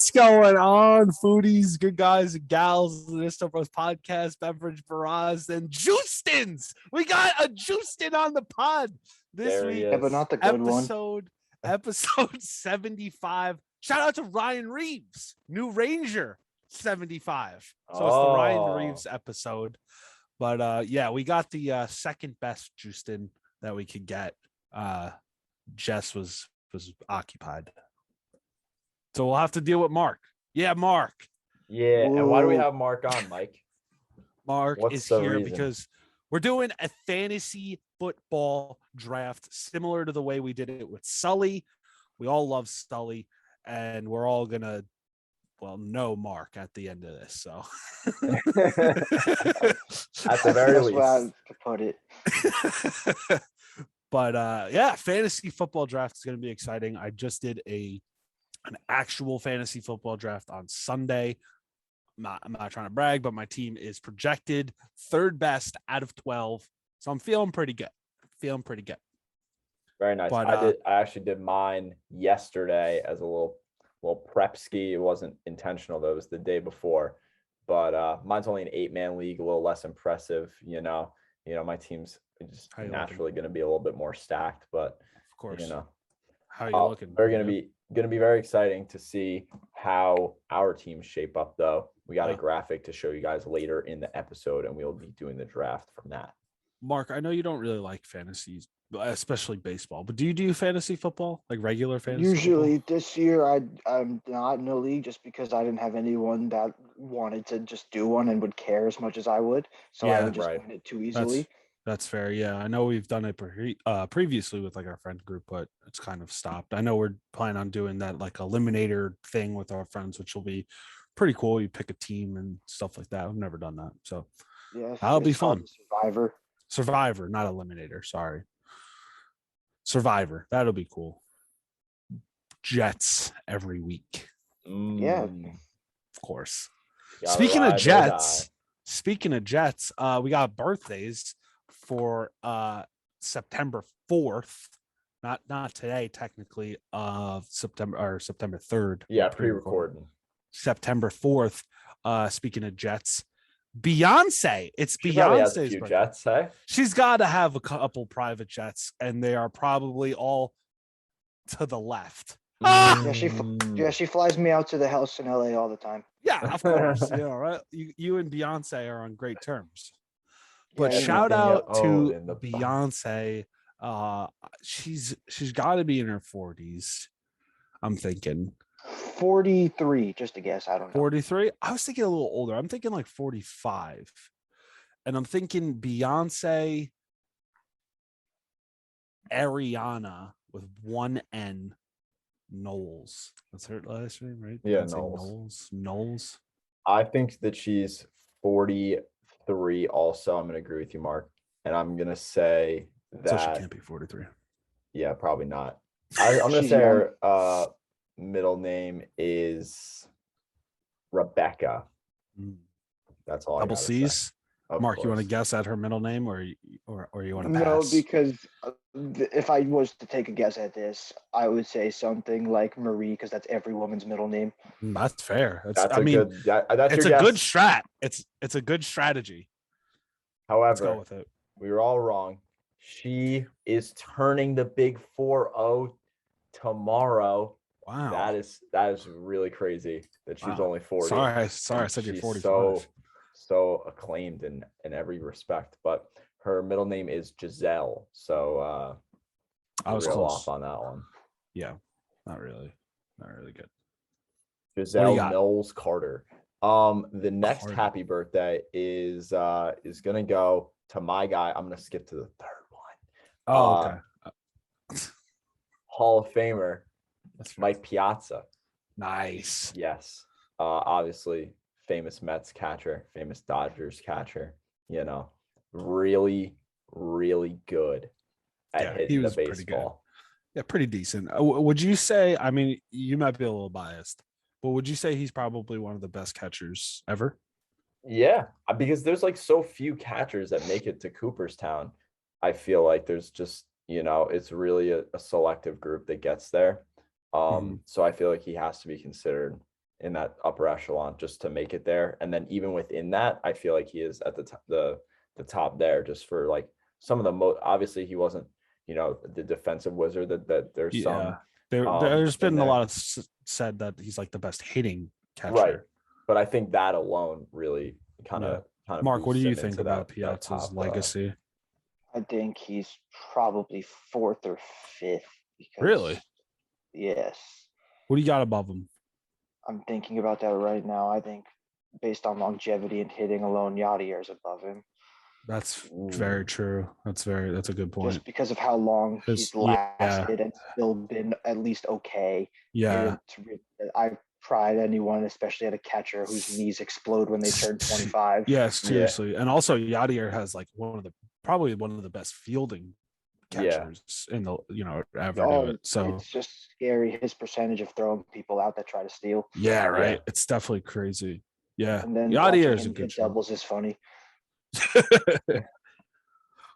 What's going on, foodies, good guys and gals? This Bros podcast, Beverage Barrage, and Juistins. We got a Juistin on the pod this week. Yeah, but not the good episode 75. Shout out to Ryan Reeves, new Ranger 75. So it's the Ryan Reeves episode. But yeah, we got the second best Juistin that we could get. Jess was occupied. So we'll have to deal with Mark. Yeah, Mark. Yeah, and why do we have Mark on, Mike? Mark is here because we're doing a fantasy football draft similar to the way we did it with Sully. We all love Sully, and we're all going to, know Mark at the end of this. So at the very least. That's why I put it. But yeah, fantasy football draft is going to be exciting. I just did an actual fantasy football draft on Sunday. I'm not trying to brag, but my team is projected third best out of 12. So I'm feeling pretty good. Very nice. But, I actually did mine yesterday as a little prep ski. It wasn't intentional though. It was the day before. But mine's only an 8-man league, a little less impressive. You know, my team's just naturally going to be a little bit more stacked, but of course, how are you looking? We're going to be very exciting to see how our teams shape up, though. We got a graphic to show you guys later in the episode, and we'll be doing the draft from that. Mark, I know you don't really like fantasies, especially baseball, but do you do fantasy football, like regular fantasy? Usually football? This year I'm not in a league just because I didn't have anyone that wanted to just do one and would care as much as I would. So I would just win it too easily. That's fair. Yeah, I know we've done it previously with like our friend group, but it's kind of stopped. I know we're planning on doing that like eliminator thing with our friends, which will be pretty cool. You pick a team and stuff like that. I've never done that, so yeah, that'll be fun. Survivor, not eliminator. Sorry, Survivor. That'll be cool. Jets every week. Yeah, of course. Speaking of Jets, we got birthdays for September 4th, not today technically, September 3rd. Yeah, pre-recording. September 4th. Speaking of Jets, Beyonce. It's she Beyonce's has a few birthday. jets, hey? She's got to have a couple private jets, and they are probably all to the left. Yeah, she flies me out to the house in LA all the time. Yeah, of course. Right? You and Beyonce are on great terms. But shout out to Beyonce. She's got to be in her 40s. I'm thinking 43, just a guess. I don't know. 43. I was thinking a little older. I'm thinking like 45, and I'm thinking Beyonce, Ariana with one N, Knowles. That's her last name, right? Yeah, Knowles. I think that she's 43 also. I'm going to agree with you, Mark. And I'm going to say that... So she can't be 43. Yeah, probably not. I'm going to say her middle name is Rebecca. That's all. Double C's? Say. Mark, you want to guess at her middle name or you want to pass? No, because if I was to take a guess at this, I would say something like Marie, because that's every woman's middle name. That's fair. It's a good strat. It's a good strategy. However, let's go with it. We were all wrong. She is turning the big 4-0 tomorrow. Wow, that is really crazy that she's only 40. Sorry, I said you're 45. So acclaimed in every respect, but her middle name is Giselle. So I was close off on that one. Yeah, not really good. Giselle Knowles Carter. The next happy birthday is gonna go to my guy. I'm gonna skip to the third one. Oh, okay. Hall of Famer. That's Mike Piazza. Nice. Yes. Obviously famous Mets catcher, famous Dodgers catcher, really, really good at hitting the baseball. Yeah, pretty decent. Would you say, I mean, you might be a little biased, but would you say he's probably one of the best catchers ever? Yeah, because there's like so few catchers that make it to Cooperstown. I feel like there's just, it's really a selective group that gets there. So I feel like he has to be considered in that upper echelon just to make it there. And then even within that, I feel like he is at the top there, just for like some of the most. Obviously, he wasn't, the defensive wizard that there's some. There's been there. a lot of said that he's like the best hitting catcher. Right. But I think that alone really kind of Mark, what do you think about Piazza's legacy? I think he's probably 4th or 5th. Really? Yes. What do you got above him? I'm thinking about that right now. I think based on longevity and hitting alone, Yadier is above him. That's very true. That's a good point. Just because of how long he's lasted and still been at least okay. Yeah. I've tried anyone, especially at a catcher whose knees explode when they turn 25. Yeah, seriously. And also Yadier has like probably one of the best fielding catchers in the ever do it. So it's just scary, his percentage of throwing people out that try to steal. Yeah, right. It's definitely crazy. Yeah. And then Yadier is a good doubles is funny.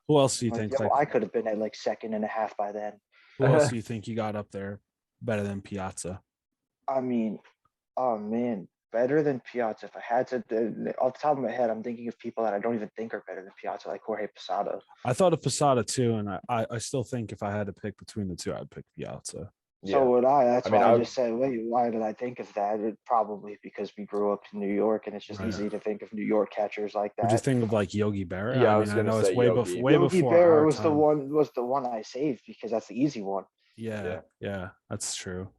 Who else do you think? I could have been at like 2nd and a half by then. Who else do you think you got up there better than Piazza? I mean, oh man, better than Piazza. If I had to, off the top of my head, I'm thinking of people that I don't even think are better than Piazza, like Jorge Posada. I thought of Posada too, and I still think if I had to pick between the two, I'd pick Piazza. So would I. That's why I just said, wait, why did I think of that? Probably because we grew up in New York, and it's just easy to think of New York catchers like that. Would you think of like Yogi Berra? Yeah, I was going to say way before. Yogi Berra was the one I saved because that's the easy one. Yeah, that's true.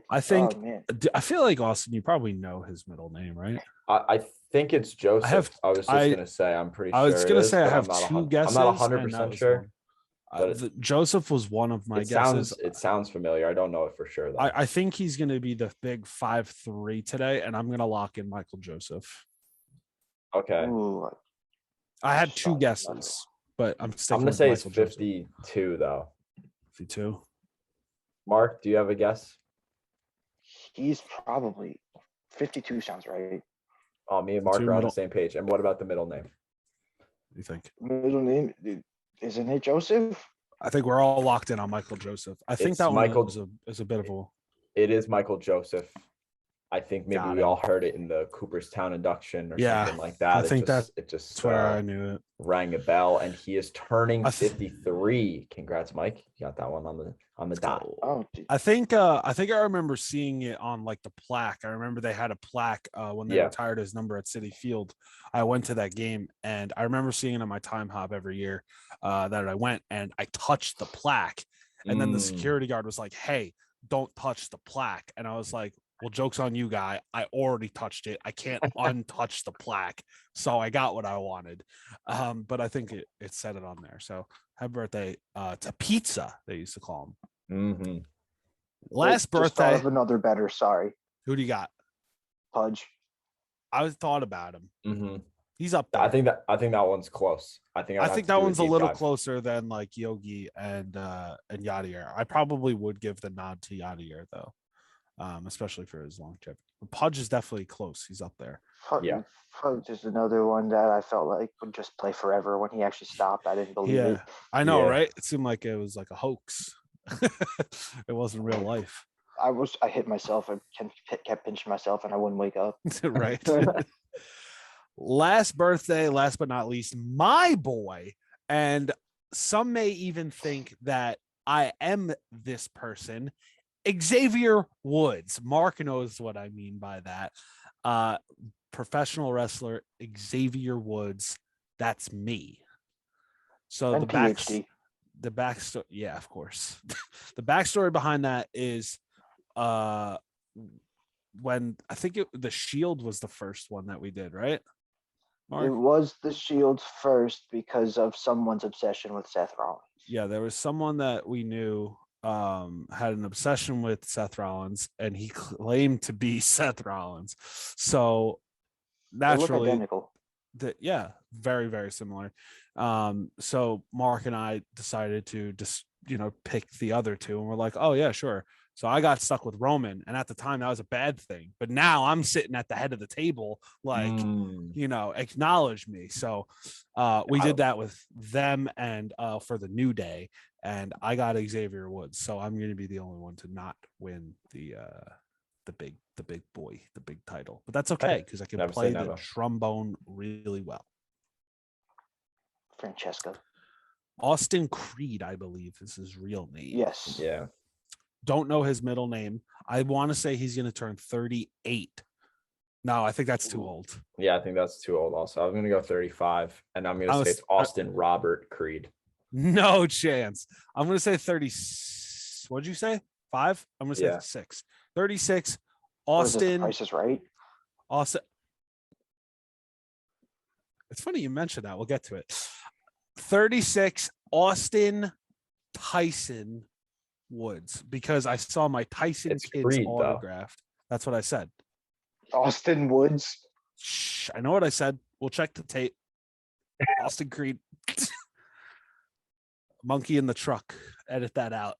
I think. I feel like Austin, you probably know his middle name, right? I think it's Joseph. I was just going to say, I'm pretty sure. I was going to say I have 2 guesses. I'm not 100% sure. Joseph was one of my guesses. It sounds familiar. I don't know it for sure, though. I think he's going to be the big 5'3" today, and I'm going to lock in Michael Joseph. Okay. Ooh, I had 2 guesses, but I'm going to say it's 52, though. 52. Mark, do you have a guess? He's probably 52 sounds right. Oh, me and Mark are on the same page. And what about the middle name? What do you think? Middle name, isn't it Joseph? I think we're all locked in on Michael Joseph. I think that Michael is a bit of a. It is Michael Joseph. I think maybe we all heard it in the Cooperstown induction or something like that. I think that's where I knew it. Rang a bell, and he is turning 53. Congrats, Mike. You got that one on the dot. Oh, I think I remember seeing it on like the plaque. I remember they had a plaque when they retired his number at Citi Field. I went to that game, and I remember seeing it on my time hop every year that I went, and I touched the plaque, and then the security guard was like, "Hey, don't touch the plaque," and I was like, well, joke's on you, guy. I already touched it. I can't untouch the plaque. So I got what I wanted. But I think it said it on there. So happy birthday to Pizza, they used to call him. Mm-hmm. Last birthday. Thought of another better. Sorry. Who do you got? Pudge. I thought about him. Mm-hmm. He's up there. I think that one's close. I think that one's a little closer than like Yogi and Yadier. I probably would give the nod to Yadier though. Especially for his longevity. Pudge is definitely close. He's up there. Pudge is another one that I felt like would just play forever. When he actually stopped, I didn't believe it. I know, right? It seemed like it was like a hoax. It wasn't real life. I hit myself. I kept pinching myself, and I wouldn't wake up. Right. Last birthday, last but not least, my boy. And some may even think that I am this person. Xavier Woods. Mark knows what I mean by that. Professional wrestler Xavier Woods. That's me. So and the backstory, yeah, of course. The backstory behind that is when I think the Shield was the first one that we did, right? Mark? It was the Shield first because of someone's obsession with Seth Rollins. Yeah, there was someone that we knew had an obsession with Seth Rollins, and he claimed to be Seth Rollins. So naturally, identical. Very, very similar. So Mark and I decided to just pick the other two, and we're like, oh yeah, sure. So I got stuck with Roman, and at the time that was a bad thing. But now I'm sitting at the head of the table, like acknowledge me. So we did that with them, and for the New Day. And I got Xavier Woods, so I'm going to be the only one to not win the big boy, the big title. But that's okay because I can play the trombone really well. Francesco. Austin Creed, I believe, is his real name. Yes. Yeah. Don't know his middle name. I want to say he's going to turn 38. No, I think that's too old. Yeah, I think that's too old also. I'm going to go 35, and I'm going to say it's Austin Robert Creed. No chance. I'm going to say 30. What'd you say? 5? I'm going to say 6. 36. Austin. Price is Right. Austin. It's funny you mentioned that. We'll get to it. 36. Austin Tyson Woods, because I saw my Tyson kids Creed, autographed. Though. That's what I said. Austin Woods. Shh, I know what I said. We'll check the tape. Austin Creed. Monkey in the truck. Edit that out.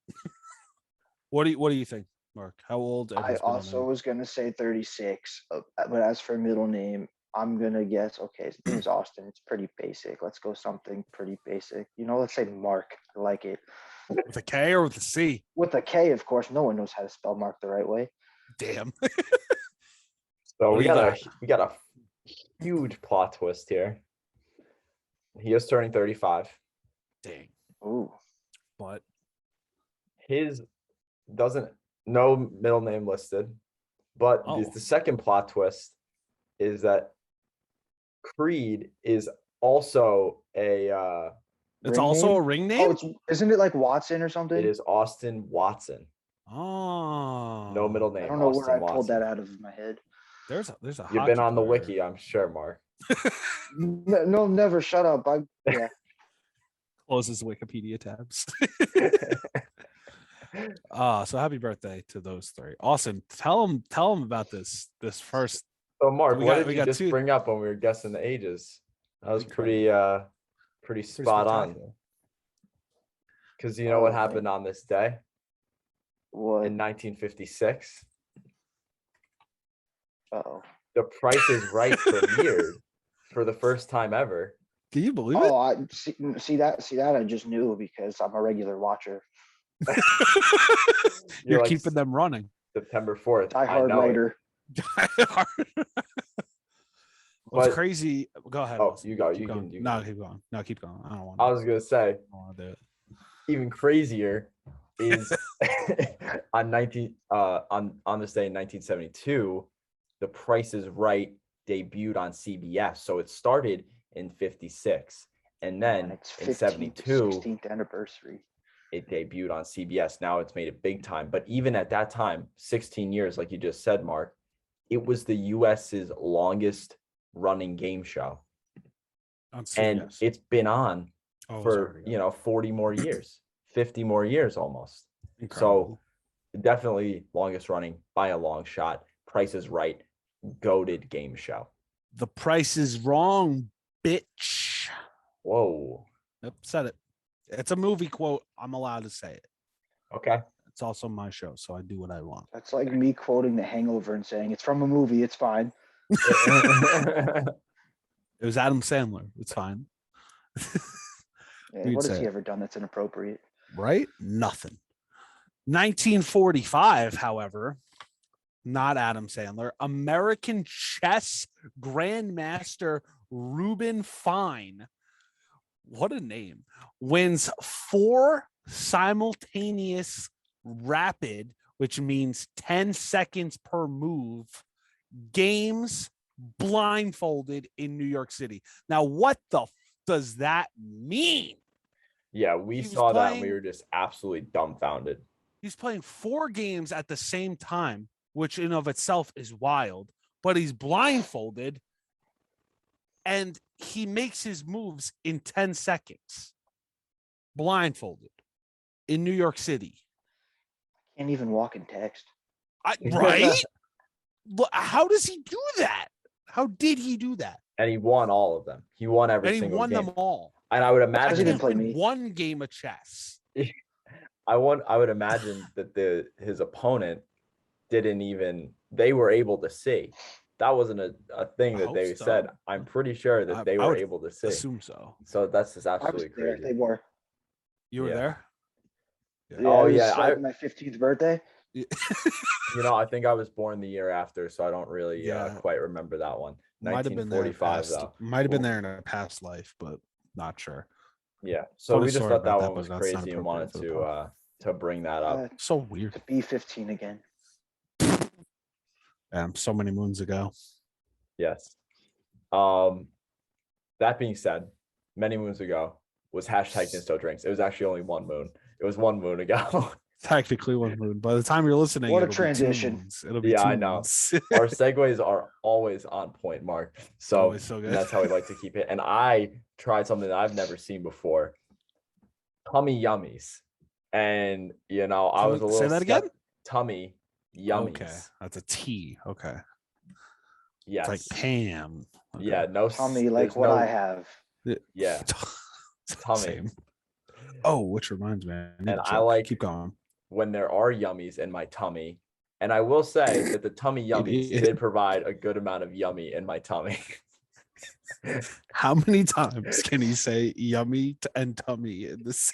What do you think, Mark? How old? I also was gonna say 36, but as for middle name, I'm gonna guess. Okay, his name's Austin. It's pretty basic. Let's go something pretty basic. Let's say Mark. I like it. With a K or with a C? With a K, of course. No one knows how to spell Mark the right way. Damn. So we got a huge plot twist here. He is turning 35. Dang. Ooh. But his no middle name listed. But the second plot twist is that Creed is also a it's also a ring name? Isn't it like Watson or something? It is Austin Watson. Oh. No middle name. I don't know where I pulled that out of my head. There's a You've been on the wiki, I'm sure, Mark. No, never. Shut up. Yeah. Closes Wikipedia tabs. So happy birthday to those 3. Austin, tell them about this first. So Mark, what did you just bring up when we were guessing the ages? That was pretty spot on. Because you know what happened on this day? What? In 1956. Uh-oh. The Price is Right premiered for the first time ever. Can you believe it? I see that I just knew because I'm a regular watcher. You're like keeping them running. September 4th. Die hard writer. What's crazy? Go ahead. Oh, you go. Keep going. Keep going. No, keep going. I don't want. I was gonna say. I don't want to do it. Even crazier is on this day in 1972, The Price is Right debuted on CBS. So it started in 56, and then in 72, 16th anniversary. It debuted on CBS. Now it's made it big time. But even at that time, 16 years, like you just said, Mark, it was the US's longest running game show. And it's been on for 40 more years, 50 more years almost. Incredible. So definitely longest running by a long shot. Price is Right, goated game show. The Price is Wrong, bitch. Whoa. Yep, said it. It's a movie quote. I'm allowed to say it. Okay. It's also my show, so I do what I want. That's like me quoting The Hangover and saying it's from a movie. It's fine. It was Adam Sandler. It's fine. What has he ever done that's inappropriate? Right? Nothing. 1945, however, not Adam Sandler. American chess grandmaster Reuben Fine. What a name. Wins 4 simultaneous rapid, which means 10 seconds per move, games blindfolded in New York City. Now, what the does that mean? Yeah, we saw that and we were just absolutely dumbfounded. He's playing 4 games at the same time, which in of itself is wild, but he's blindfolded and he makes his moves in 10 seconds. Blindfolded in New York City. Can't even walk and text. Right? How does he do that? How did he do that? And he won all of them. He won every single game. And he won them all. And I would imagine he played one game of chess. I would imagine that his opponent they were able to see. That wasn't a thing that they said. I'm pretty sure that they were able to see. Assume so. So that's just absolutely crazy. They were. You were there? Yeah, my 15th birthday. Yeah. I think I was born the year after, so I don't really Yeah. quite remember that one. Might have been there in a 1945 past, though. might have been Ooh. there in a past life, but not sure. Yeah. So Funny we just story thought that about that, one was but that's not crazy and appropriate wanted for the pod. to bring that up. So weird. To be 15 again. So many moons ago. Yes. That being said, many moons ago was hashtag Nisto Drinks. It was actually only one moon. It was 1 moon ago. Technically 1 moon. By the time you're listening, What a it'll transition. be 2 moons. It'll be Yeah, 2 I know. moons. Our segues are always on point, Mark. So Always so good. that's how we like to keep it. And I tried something that I've never seen before. Tummy yummies. And I was a little say that again. Tummy yummies. Okay, that's a T. Okay, Yes. it's like Pam. Okay. Yeah, no Tummy like what I have. Yeah. Tummy. Same. Oh, which reminds me, and I like keep going. when there are yummies in my tummy. And I will say that the tummy yummies did provide a good amount of yummy in my tummy. How many times can he say yummy and tummy in this?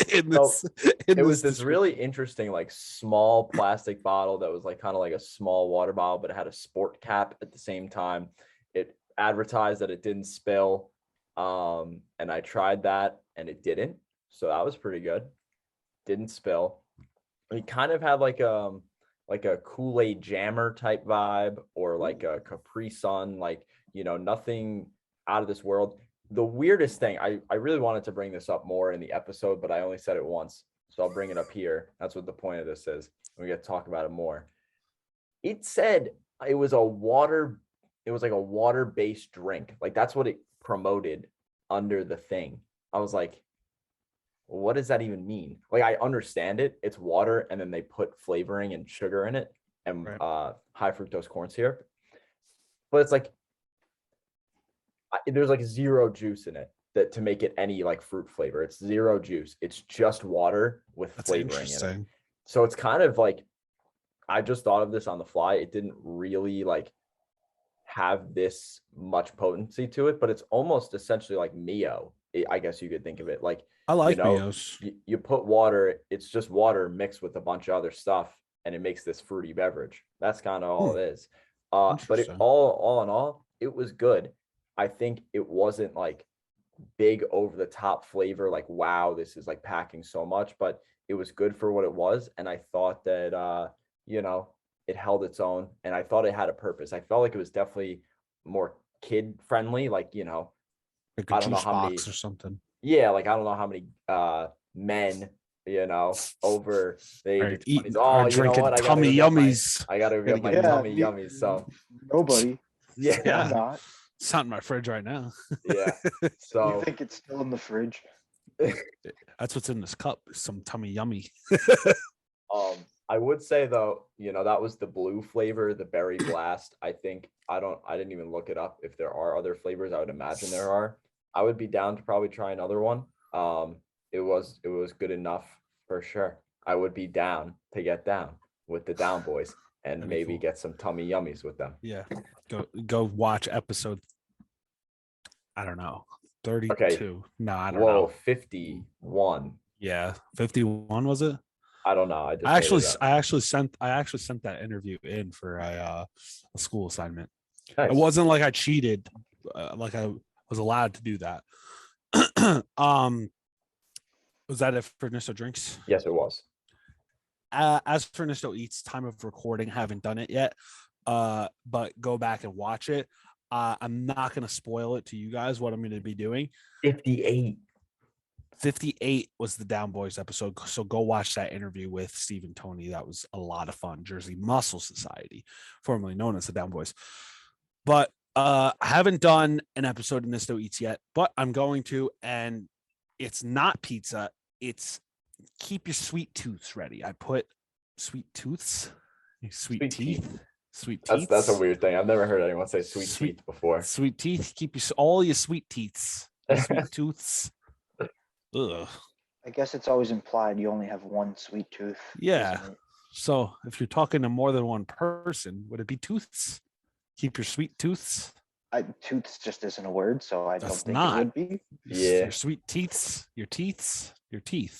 It was this really interesting, like small plastic bottle that was like kind of like a small water bottle, but it had a sport cap at the same time. It advertised that it didn't spill. And I tried that and it didn't. So that was pretty good. Didn't spill. It kind of had like a Kool-Aid jammer type vibe, or like a Capri Sun, like, nothing out of this world. The weirdest thing, I really wanted to bring this up more in the episode, but I only said it once. So I'll bring it up here. That's what the point of this is. We get to talk about it more. It said it was like a water-based drink. Like that's what it promoted under the thing. I was like, what does that even mean? Like, I understand it. It's water, and then they put flavoring and sugar in it, and high fructose corn syrup. But it's like, there's like zero juice in it to make it any like fruit flavor. It's zero juice. It's just water with flavoring in it. So it's kind of like, I just thought of this on the fly. It didn't really like have this much potency to it, but it's almost essentially like Mio. I guess you could think of it like, I like Mios. You put water, it's just water mixed with a bunch of other stuff, and it makes this fruity beverage. That's kind of all it is. But it all in all, it was good. I think it wasn't like big over the top flavor, like, wow, this is like packing so much, but it was good for what it was. And I thought that, it held its own, and I thought it had a purpose. I felt like it was definitely more kid friendly, like, like I don't know how many or something. Yeah, like I don't know how many men, over the age of 20s. Oh, you know what? Tummy yummies. I gotta get my tummy yummies. So nobody. Yeah. I'm not. It's not in my fridge right now. Yeah. So you think it's still in the fridge? That's what's in this cup. Some tummy yummy. I would say though, that was the blue flavor, the berry blast. I think I didn't even look it up if there are other flavors. I would imagine there are. I would be down to probably try another one. It was good enough for sure. I would be down to get down with the Down Boys and maybe get some tummy yummies with them. Yeah. Go watch episode, I don't know, 32. Okay. No, I don't know. 51. Yeah. 51 was it? I don't know. I actually sent that interview in for a school assignment. Nice. It wasn't like I cheated, like I was allowed to do that. Was that it for Nisto Drinks? Yes, it was. As for Nisto Eats, time of recording, haven't done it yet. But go back and watch it. I'm not going to spoil it to you guys what I'm going to be doing. 58 was the Down Boys episode. So go watch that interview with Steve and Tony. That was a lot of fun. Jersey Muscle Society, formerly known as the Down Boys. But I haven't done an episode of Nisto Eats yet, but I'm going to, and it's not pizza. It's keep your sweet tooths ready. I put sweet tooths, sweet teeth. Sweet teeth. That's a weird thing. I've never heard anyone say sweet teeth before. Sweet teeth. Keep all your sweet teeths. Sweet tooths. Ugh. I guess it's always implied you only have one sweet tooth. Yeah. So if you're talking to more than one person, would it be tooths? Keep your sweet tooths. Tooths just isn't a word, so I don't That's think not. it would be. Yeah. Your sweet teeths, your teeth.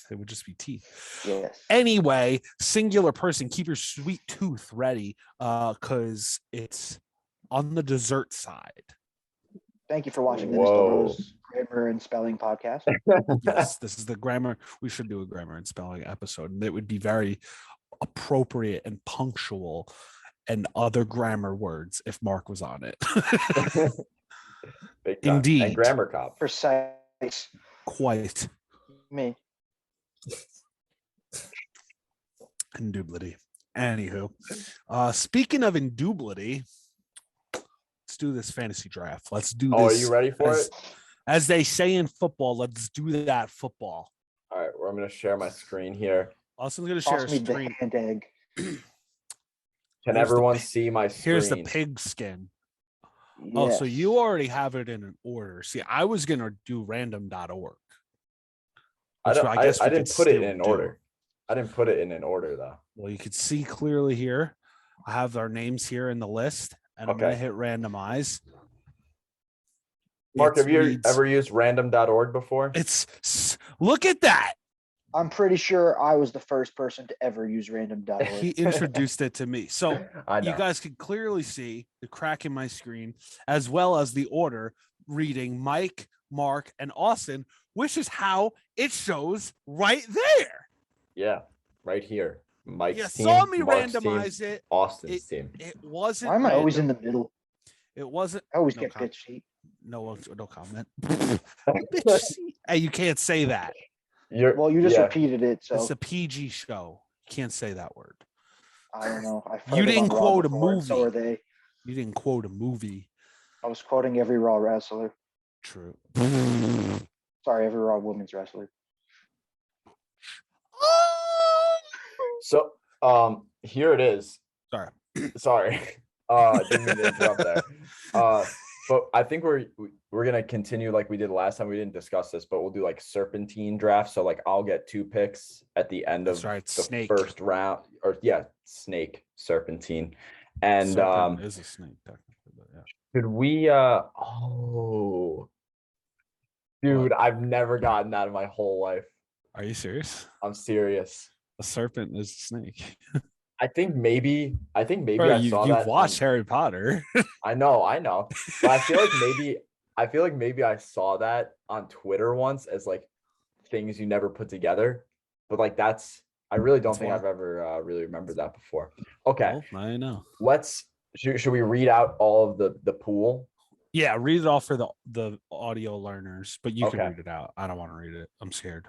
It would just be teeth. Yes. Anyway, singular person, keep your sweet tooth ready, because it's on the dessert side. Thank you for watching the Mr. Whoa. Rose Grammar and Spelling podcast. Yes, this is the grammar. We should do a grammar and spelling episode, and it would be very appropriate and punctual and other grammar words if Mark was on it. Big time. Indeed. And grammar cop. Precise. Quite. Me. Indubitably. Anywho, speaking of indubitably, let's do this fantasy draft. Let's do this. Oh, are you ready for it? As they say in football, let's do that football. All right, well, I'm going to share my screen here. Austin's going to share Toss a me the screen. hand egg. Can Here's the everyone pig- see my screen? Here's the pig skin. Oh, so Yes. you already have it in an order. See, I was going to do random.org. I guess we didn't could put it still in do. order. I didn't put it in an order, though. Well, you could see clearly here. I have our names here in the list, and I'm going to Okay. hit randomize. Mark, have you reads- ever used random.org before? Look at that. I'm pretty sure I was the first person to ever use random.org. He introduced it to me. So I know. you guys can clearly see the crack in my screen, as well as the order reading Mike, Mark, and Austin, which is how it shows right there. Yeah, right here. Mike's You team, saw me Mark's randomize team, it. Austin's team. It wasn't. Why am I always in random. the middle? It wasn't. I always No get comment. pitch sheet. No comment. Bitch, hey, you can't say that. Well, you just yeah. repeated it, so It's a PG show. You can't say that word. I don't know. I've You heard it didn't on Raw quote a before, and So movie. are they. You didn't quote a movie. I was quoting every Raw wrestler. True. Sorry, every Raw women's wrestler. So, here it is. Sorry. Sorry. Didn't mean to interrupt there. But I think we're gonna continue like we did last time. We didn't discuss this, but we'll do like serpentine draft. So like I'll get 2 picks at the end That's of right, the snake. first round, or snake, serpentine. And Serpent is a snake, technically, but yeah. could we dude, What? I've never gotten that in my whole life. Are you serious? I'm serious. A serpent is a snake. I think maybe Bro, I saw you've that watched on- Harry Potter. I know. But I feel like maybe I saw that on Twitter once as like things you never put together. But like I really don't That's think why. I've ever really remembered that before. Okay. Well, I know. Should we read out all of the pool? Yeah, read it off for the audio learners, but you can Okay. read it out. I don't want to read it. I'm scared.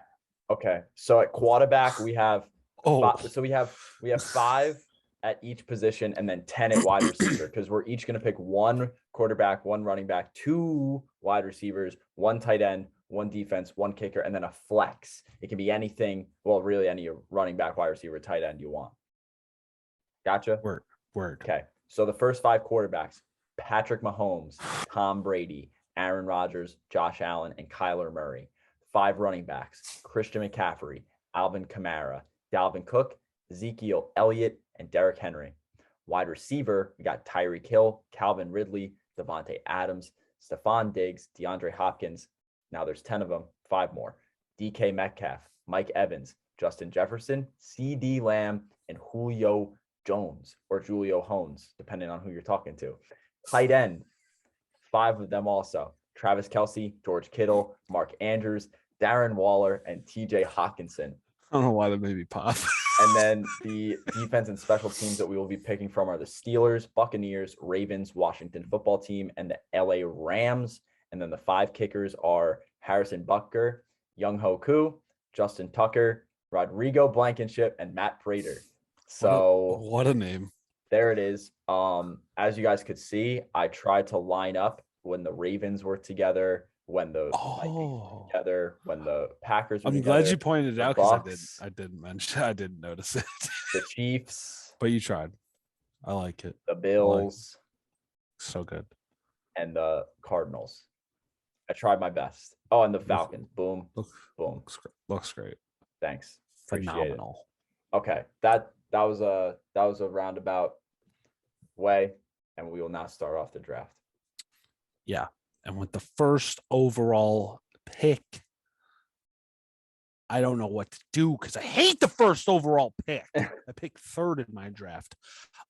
Okay. So at quarterback we have Oh, so we have 5 at each position and then 10 at wide receiver, because we're each going to pick 1 quarterback, 1 running back, 2 wide receivers, 1 tight end, 1 defense, 1 kicker, and then a flex. It can be anything. Well, really any running back, wide receiver, tight end you want. Gotcha. word. Okay. So the first 5 quarterbacks: Patrick Mahomes, Tom Brady, Aaron Rodgers, Josh Allen, and Kyler Murray. 5 running backs: Christian McCaffrey, Alvin Kamara, Dalvin Cook, Ezekiel Elliott, and Derrick Henry. Wide receiver, we got Tyreek Hill, Calvin Ridley, Devontae Adams, Stephon Diggs, DeAndre Hopkins. Now there's 10 of them, 5 more. DK Metcalf, Mike Evans, Justin Jefferson, CD Lamb, and Julio Jones, or Julio Jones, depending on who you're talking to. Tight end, 5 of them also: Travis Kelce, George Kittle, Mark Andrews, Darren Waller, and TJ Hawkinson. I don't know why that made me pop. And then the defense and special teams that we will be picking from are the Steelers, Buccaneers, Ravens, Washington football team, and the LA Rams. And then the 5 kickers are Harrison Butker, Young Ho Koo, Justin Tucker, Rodrigo Blankenship, and Matt Prater. So what a name. there it is. As you guys could see, I tried to line up when the Ravens were together, when the Vikings were together, when the Packers were I'm together, glad you pointed it the out because Bucks, I didn't notice it. the Chiefs, But you tried. I like it. the Bills, So good. and the Cardinals. I tried my best. Oh, and the Falcons. Boom, Look, boom. looks great. Thanks. Appreciate it. Phenomenal. Okay, that was a roundabout way, and we will now start off the draft. Yeah. And with the first overall pick, I don't know what to do because I hate the first overall pick. I picked third in my draft.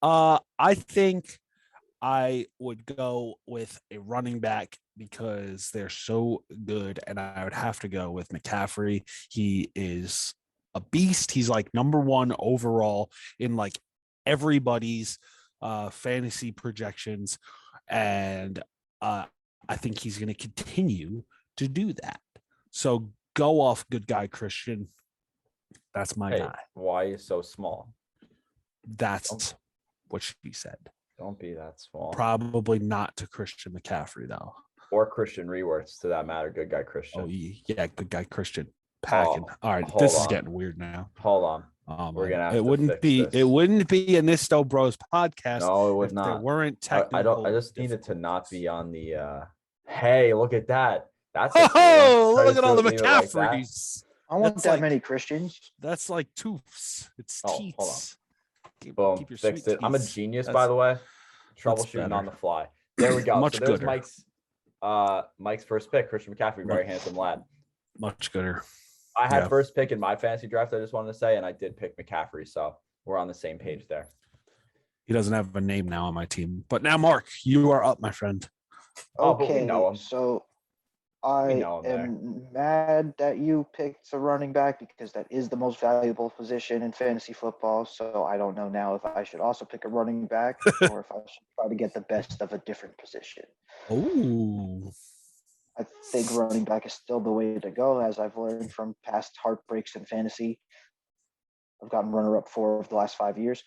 I think I would go with a running back because they're so good, and I would have to go with McCaffrey. He is a beast. He's like number one overall in like everybody's fantasy projections, and I think he's going to continue to do that. So go off, good guy Christian. That's my guy. Why are you so small? That's what she said. Don't be that small. Probably not to Christian McCaffrey, though. Or Christian Reworths, to that matter. Good guy Christian. Oh, yeah, good guy Christian. Packing. All right, hold this is on. getting weird now. Hold on. We're gonna have to fix this. It wouldn't be a Nisto Bros podcast. No, it would if not. There weren't technical. I just needed to not be on the. Hey, look at that. That's look at all the McCaffreys. I want that many Christians. That's like tooths. It's teats. Hold on. Boom, keep your fixed it. I'm a genius, by the way. Troubleshooting on the fly. There we go. Much so there's gooder. Mike's first pick, Christian McCaffrey, very handsome lad. Much gooder. I had first pick in my fantasy draft, I just wanted to say, and I did pick McCaffrey, so we're on the same page there. He doesn't have a name now on my team. But now, Mark, you are up, my friend. Okay, but we know him. So I am mad that you picked a running back because that is the most valuable position in fantasy football. So I don't know now if I should also pick a running back or if I should try to get the best of a different position. Oh. I think running back is still the way to go, as I've learned from past heartbreaks in fantasy. I've gotten runner-up 4 of the last 5 years.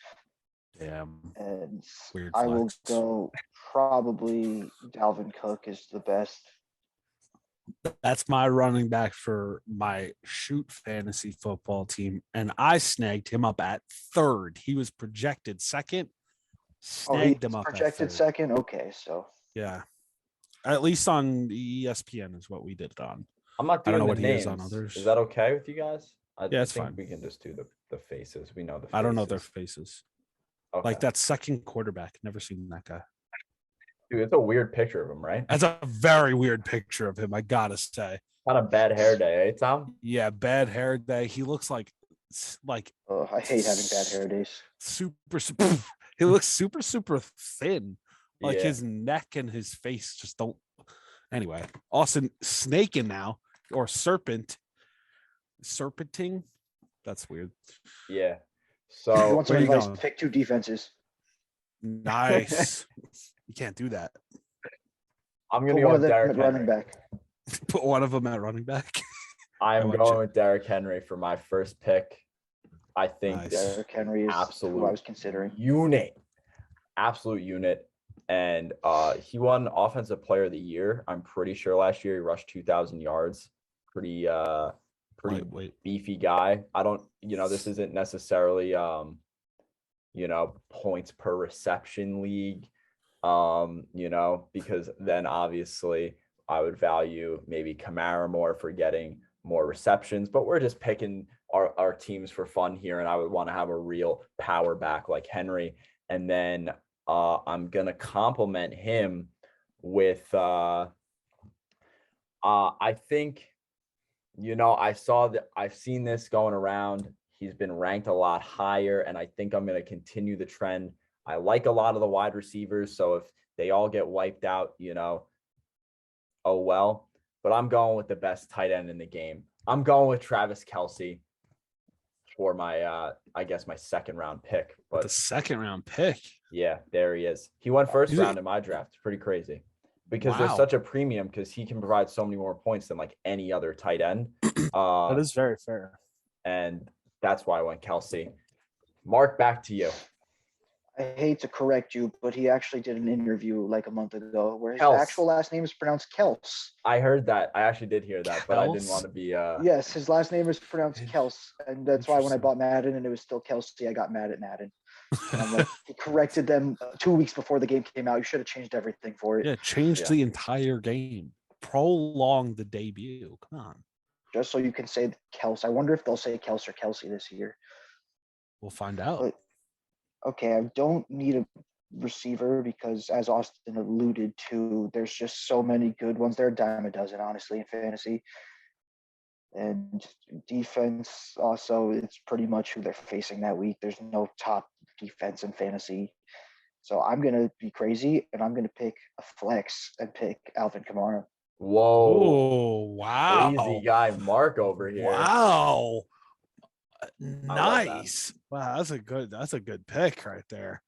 Damn. And Weird I flex. will go probably Dalvin Cook is the best. That's my running back for my shoot fantasy football team. And I snagged him up at third. He was projected second. Snagged him up projected at third. Second. Okay, so yeah. At least on ESPN is what we did it on. I'm not doing I don't know the what names. He is on others. Is that okay with you guys? Yeah, it's think fine. We can just do the faces. We know the faces. I don't know their faces. Okay. Like that second quarterback. Never seen that guy. Dude, it's a weird picture of him, right? That's a very weird picture of him, I gotta say. Kind of bad hair day, eh, Tom? Yeah, bad hair day. He looks like oh, I hate having bad hair days. Super he looks super thin. Like his neck and his face just don't. Anyway, Austin snaking now or serpenting. That's weird. Yeah. So what's your advice? Pick 2 defenses. Nice. You can't do that. I'm gonna go with Derrick Henry. Running back. Put one of them at running back. I am going with Derrick Henry for my first pick. I think Derrick Henry is who I was considering. Absolute unit. And he won Offensive Player of the Year. I'm pretty sure last year he rushed 2,000 yards. Pretty beefy guy. I don't, this isn't necessarily, points per reception league, because then obviously I would value maybe Kamara more for getting more receptions, but we're just picking our teams for fun here. And I would want to have a real power back like Henry. And then I'm going to compliment him with, I think, I've seen this going around. He's been ranked a lot higher, and I think I'm going to continue the trend. I like a lot of the wide receivers, so if they all get wiped out, oh well. But I'm going with the best tight end in the game. I'm going with Travis Kelce for my, my second round pick. But the second round pick? Yeah, there he is. He went first round in my draft. It's pretty crazy. Because there's such a premium because he can provide so many more points than like any other tight end. That is very fair. And that's why I went Kelce. Mark, back to you. I hate to correct you, but he actually did an interview like a month ago where his actual last name is pronounced Kels. I heard that. I actually did hear that, but I didn't want to be Yes, his last name is pronounced Kels. And that's why when I bought Madden and it was still Kelce, I got mad at Madden. And I'm like, he corrected them 2 weeks before the game came out. You should have changed everything for it. Yeah, changed the entire game. Prolong the debut. Come on. Just so you can say Kels. I wonder if they'll say Kels or Kelsey this year. We'll find out. But, okay, I don't need a receiver because, as Austin alluded to, there's just so many good ones. They're a dime a dozen, honestly, in fantasy. And defense also, it's pretty much who they're facing that week. There's no top defense in fantasy. So I'm going to be crazy, and I'm going to pick a flex and pick Alvin Kamara. Whoa. Oh, wow. Crazy guy Mark over here. Wow. Nice. Wow, that's a good pick right there.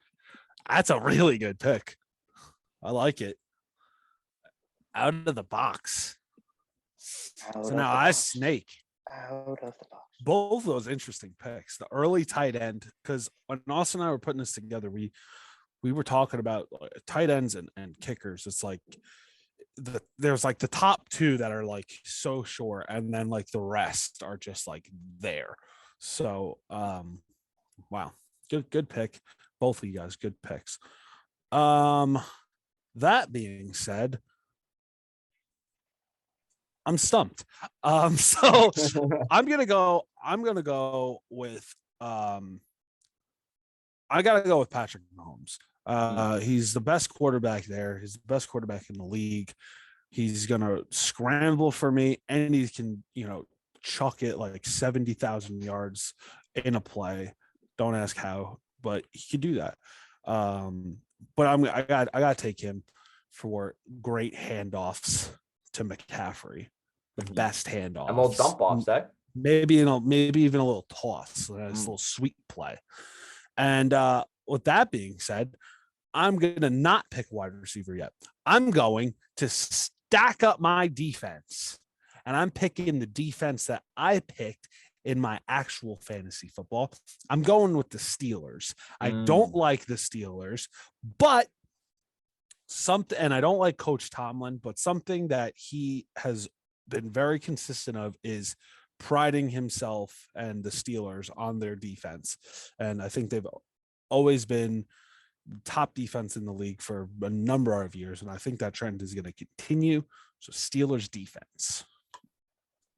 That's a really good pick. I like it. Out of the box. So now I snake. Out of the box. Both of those interesting picks. The early tight end, because when Austin and I were putting this together, we were talking about tight ends and kickers. It's like there's like the top two that are like so short, and then like the rest are just like there. So wow, good pick. Both of you guys, good picks. That being said, I'm stumped. So I'm gonna go with I gotta go with Patrick Mahomes. He's the best quarterback there. He's the best quarterback in the league. He's gonna scramble for me, and he can, chuck it like 70,000 yards in a play. Don't ask how, but he could do that. But I got to take him for great handoffs to McCaffrey, the best handoffs. And little dump offs, eh? Maybe even a little toss, a little sweet play. And with that being said, I'm gonna not pick wide receiver yet. I'm going to stack up my defense, and I'm picking the defense that I picked in my actual fantasy football. I'm going with the Steelers. I don't like the Steelers, but and I don't like Coach Tomlin, but something that he has been very consistent of is priding himself and the Steelers on their defense. And I think they've always been top defense in the league for a number of years. And I think that trend is going to continue. So Steelers defense.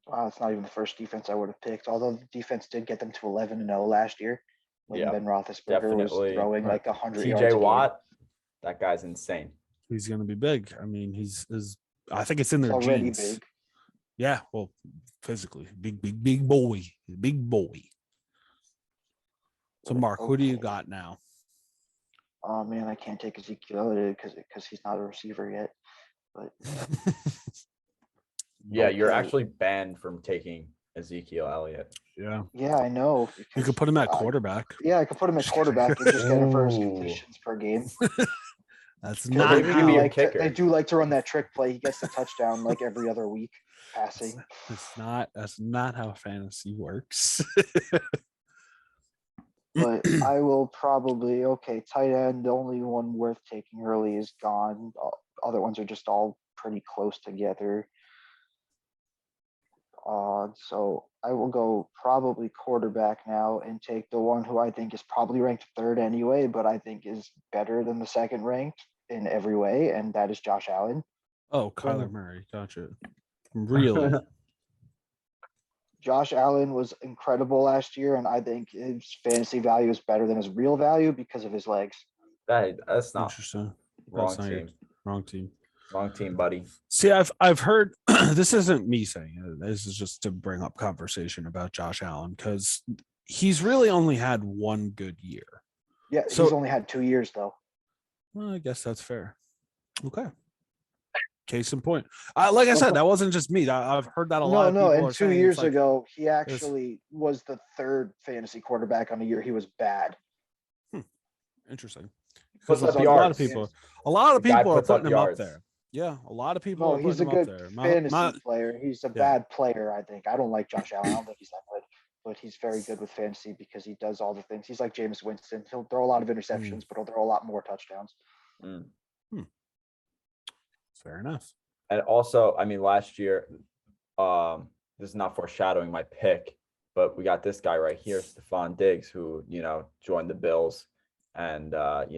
Wow, it's not even the first defense I would have picked, although the defense did get them to 11-0 last year when Ben Roethlisberger was throwing like 100 yards. TJ Watt, that guy's insane. He's going to be big. I mean, I think it's in their genes. Big. Yeah, well, physically, big boy. So, Mark, who do you got now? Oh man, I can't take Ezekiel because he's not a receiver yet. But yeah, you're actually banned from taking Ezekiel Elliott. Yeah, I know. You could put him at quarterback. Yeah, I could put him at quarterback and just get him for his completions per game. That's not how a kicker. They do like to run that trick play. He gets the touchdown like every other week passing. That's not how fantasy works. But I will probably tight end. The only one worth taking early is gone. Other ones are just all pretty close together. So I will go probably quarterback now and take the one who I think is probably ranked third anyway, but I think is better than the second ranked in every way, and that is Josh Allen. Oh, Kyler Murray. Gotcha. Really? Josh Allen was incredible last year, and I think his fantasy value is better than his real value because of his legs. That's not interesting. Wrong team. Wrong team. Wrong team, buddy. See, I've heard this isn't me saying it. This is just to bring up conversation about Josh Allen because he's really only had one good year. Yeah, so, he's only had 2 years though. Well, I guess that's fair. Okay. Case in point. Like I said, that wasn't just me. I've heard that a lot of people. And 2 years ago, he actually was the third fantasy quarterback on the year he was bad. Interesting. Because a lot of people are putting him up there. Yeah, a lot of people are putting him up there. He's a good fantasy player. He's a bad player, I think. I don't like Josh Allen. I don't think he's that good. But he's very good with fantasy because he does all the things. He's like Jameis Winston. He'll throw a lot of interceptions, but he'll throw a lot more touchdowns. Fair enough. And also, I mean, last year, this is not foreshadowing my pick, but we got this guy right here, Stephon Diggs, who, joined the Bills. And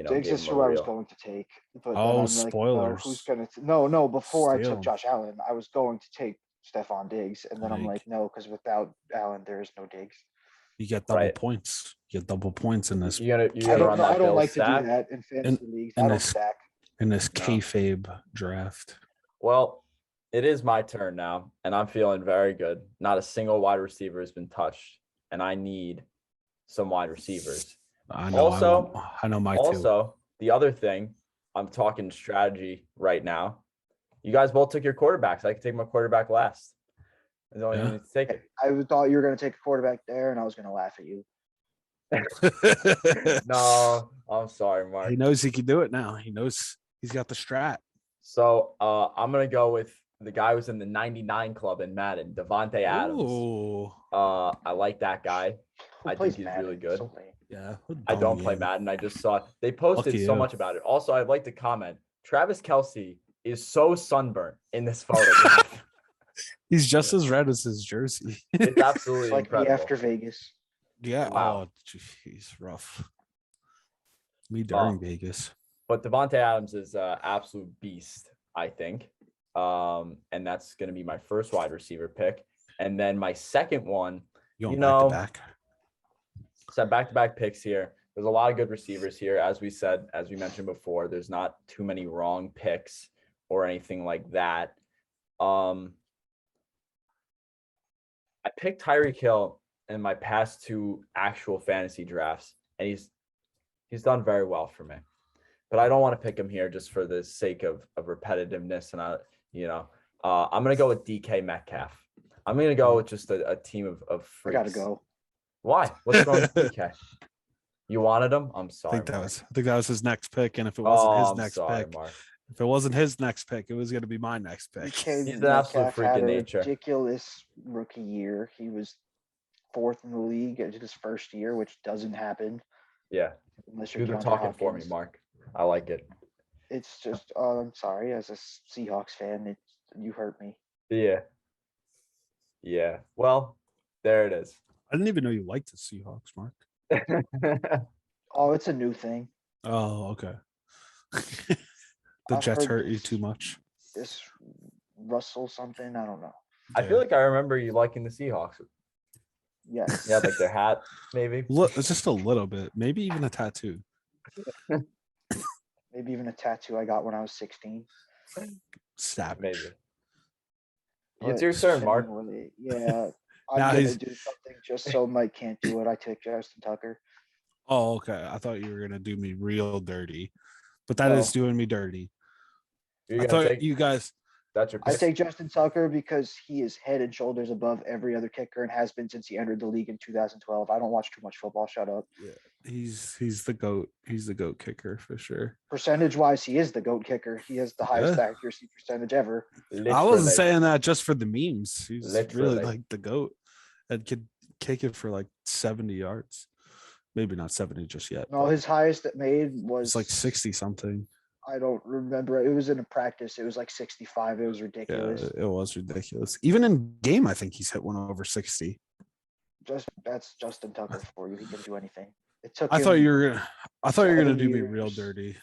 Diggs is who I was going to take. But spoilers! Who's going to? No. Before I took Josh Allen, I was going to take Stephon Diggs, and then I'm like, no, because without Allen, there is no Diggs. You get double points. You get double points in this. You're gonna run that I don't like stack? to do that in fantasy leagues. I don't stack. In this kayfabe draft. Well, it is my turn now, and I'm feeling very good. Not a single wide receiver has been touched, and I need some wide receivers. I know. I know my two. Also, the other thing, I'm talking strategy right now. You guys both took your quarterbacks. I can take my quarterback last. I don't even need to take it. I thought you were going to take a quarterback there, and I was going to laugh at you. No, I'm sorry, Mark. He knows he can do it now. He knows he's got the strat. So I'm going to go with the guy who's in the 99 club in Madden, Davante Adams. Ooh. I like that guy. I think he's Madden? really good. So yeah. I don't play Madden. I just saw it. They posted so much about it. Also, I'd like to comment. Travis Kelce is so sunburnt in this photo. He's just as red as his jersey. It's absolutely like incredible. me after Vegas. Yeah. Wow. Oh, he's rough. Me during Vegas. But Davante Adams is an absolute beast, I think. And that's going to be my first wide receiver pick. And then my second one, back-to-back. Set back-to-back picks here. There's a lot of good receivers here. As we mentioned before, there's not too many wrong picks or anything like that. I picked Tyreek Hill in my past two actual fantasy drafts, and he's done very well for me. But I don't want to pick him here just for the sake of repetitiveness. And I'm going to go with DK Metcalf. I'm going to go with just a team of freaks. I got to go. Why? What's wrong with DK? You wanted him? I'm sorry. I think that was his next pick. And if it wasn't his next pick, Mark. If it wasn't his next pick, it was going to be my next pick. He's an absolute freak in nature. Ridiculous rookie year. He was fourth in the league at his first year, which doesn't happen. Yeah. Do the talking for me, Mark. I like it. It's just, I'm sorry. As a Seahawks fan, you hurt me. Yeah. Yeah. Well, there it is. I didn't even know you liked the Seahawks, Mark. Oh, it's a new thing. Oh, okay. The Jets hurt you too much. This Russell something, I don't know. I feel like I remember you liking the Seahawks. Yes. Yeah, like their hat, maybe. Look, it's just a little bit. Maybe even a tattoo. Maybe even a tattoo I got when I was 16. Savage. Maybe. It's your turn, Mark. Yeah. I'm going to do something just so Mike can't do it. I took Justin Tucker. Oh, okay. I thought you were going to do me real dirty. But that is doing me dirty. I thought you guys. That's your pick. I take Justin Tucker because he is head and shoulders above every other kicker and has been since he entered the league in 2012. I don't watch too much football. Shut up. Yeah, he's the GOAT. He's the GOAT kicker for sure. Percentage-wise, he is the GOAT kicker. He has the highest accuracy percentage ever. I wasn't saying that just for the memes. He's really like the GOAT and could kick it for like 70 yards. Maybe not 70 just yet. No, his highest it made was like 60 something. I don't remember. It was in a practice. It was like 65. It was ridiculous. Yeah, it was ridiculous. Even in game, I think he's hit one over 60. That's Justin Tucker for you. He can do anything. It took. I thought you were gonna do me real dirty.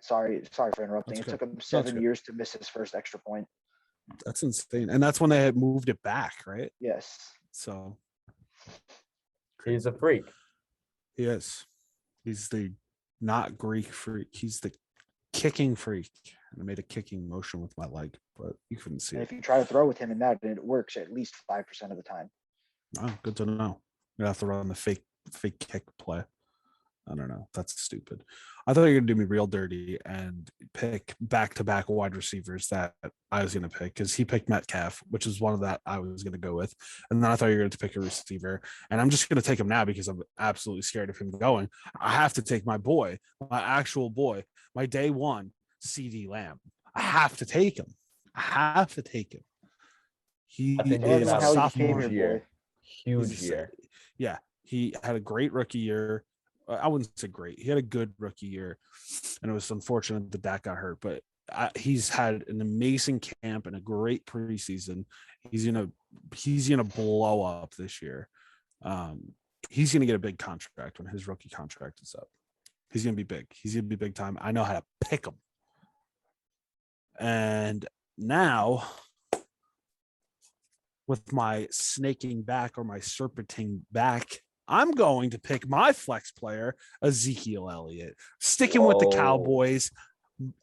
Sorry for interrupting. It took him 7 years to miss his first extra point. That's insane. And that's when they had moved it back, right? Yes. So he's a freak. He is. He's the not Greek freak. He's the kicking freak. And I made a kicking motion with my leg, but you couldn't see it. If you try to throw with him in that, it works at least 5% of the time. Oh, good to know. You have to run the fake kick play. I don't know. That's stupid. I thought you were going to do me real dirty and pick back-to-back wide receivers that I was going to pick because he picked Metcalf, which is one of that I was going to go with. And then I thought you were going to pick a receiver. And I'm just going to take him now because I'm absolutely scared of him going. I have to take my boy, my actual boy, my day one, CD Lamb. I have to take him. He is a sophomore year. Huge year. Yeah. He had a great rookie year. I wouldn't say great. He had a good rookie year, and it was unfortunate that Dak got hurt. But he's had an amazing camp and a great preseason. He's gonna blow up this year. He's gonna get a big contract when his rookie contract is up. He's gonna be big. He's gonna be big time. I know how to pick him. And now, with my snaking back or my serpentine back, I'm going to pick my flex player, Ezekiel Elliott. Sticking with the Cowboys,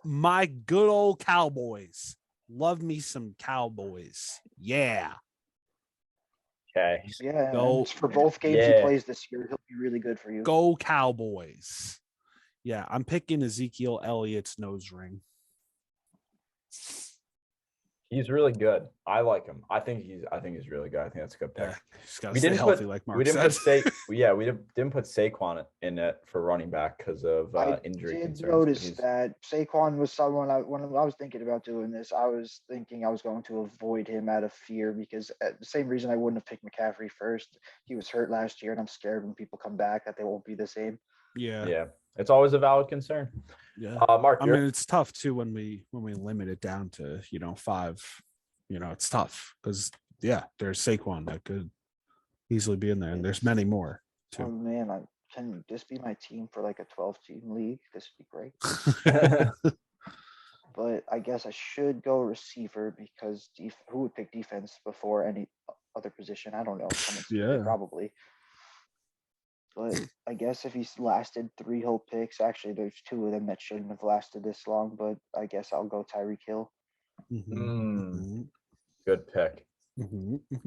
my good old Cowboys. Love me some Cowboys. Yeah. Okay. Yeah. Go. For both games he plays this year, he'll be really good for you. Go Cowboys. Yeah, I'm picking Ezekiel Elliott's nose ring. He's really good. I like him. I think he's really good. I think that's a good pick. Yeah, he's got to stay healthy, like Marc said. We didn't put Saquon in it for running back because of injury concerns. I did notice that Saquon was someone when I was thinking about doing this, I was thinking I was going to avoid him out of fear because the same reason I wouldn't have picked McCaffrey first. He was hurt last year, and I'm scared when people come back that they won't be the same. Yeah. It's always a valid concern. Yeah. Marc, I mean, it's tough too when we limit it down to 5. It's tough because there's Saquon that could easily be in there, and there's many more too. Oh man, can this be my team for like a 12-team league? This would be great. But I guess I should go receiver because who would pick defense before any other position? I don't know. Probably. But I guess if he's lasted 3 whole picks, actually there's 2 of them that shouldn't have lasted this long, but I guess I'll go Tyreek Hill. Good pick.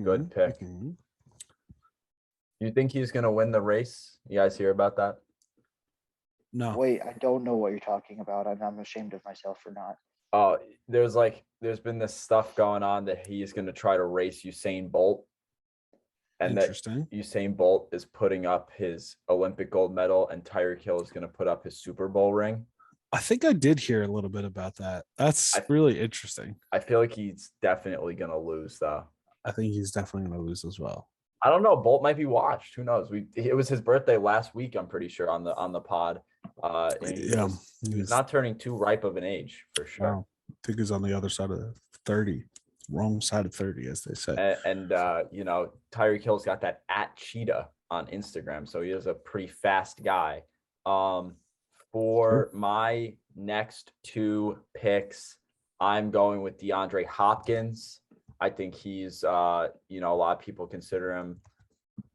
Good pick. You think he's going to win the race? You guys hear about that? No. Wait, I don't know what you're talking about. I'm ashamed of myself for not. Oh, there's been this stuff going on that he's going to try to race Usain Bolt. And that Usain Bolt is putting up his Olympic gold medal and Tyreek Hill is going to put up his Super Bowl ring. I think I did hear a little bit about that. That's really interesting. I feel like he's definitely going to lose, though. I think he's definitely going to lose as well. I don't know. Bolt might be watched. Who knows? It was his birthday last week, I'm pretty sure, on the pod. He's not turning too ripe of an age, for sure. No, I think he's on the other side of 30. Wrong side of 30, as they say. And Tyreek Hill's got that @Cheetah on Instagram, so he is a pretty fast guy. For my next 2 picks, I'm going with DeAndre Hopkins. I think he's, a lot of people consider him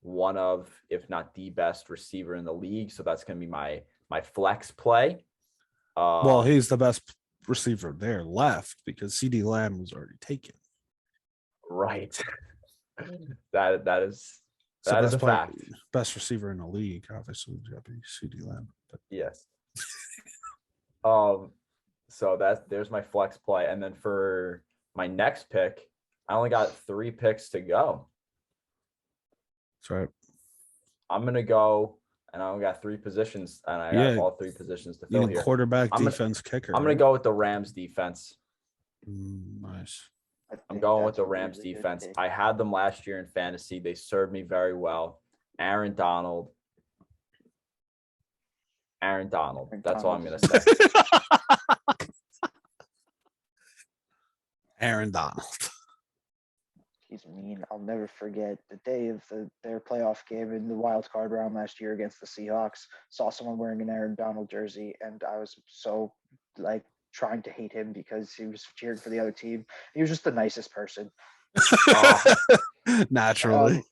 one of, if not the best receiver in the league. So that's going to be my flex play. Well, he's the best receiver there left because CD Lamb was already taken. Right. that is a fact. Best receiver in the league, obviously, it's got to be CD Lamb. But. Yes. So there's my flex play, and then for my next pick, I only got 3 picks to go. That's right. I'm gonna go, and I only got 3 positions, and I got all 3 positions to fill here. Quarterback, defense, kicker. I'm gonna go with the Rams defense. Nice. I'm going with the Rams defense. I had them last year in fantasy. They served me very well. Aaron Donald. That's all I'm going to say. Aaron Donald. He's mean. I'll never forget the day of their playoff game in the wild card round last year against the Seahawks. Saw someone wearing an Aaron Donald jersey, and I was so trying to hate him because he was cheering for the other team. He was just the nicest person. Naturally.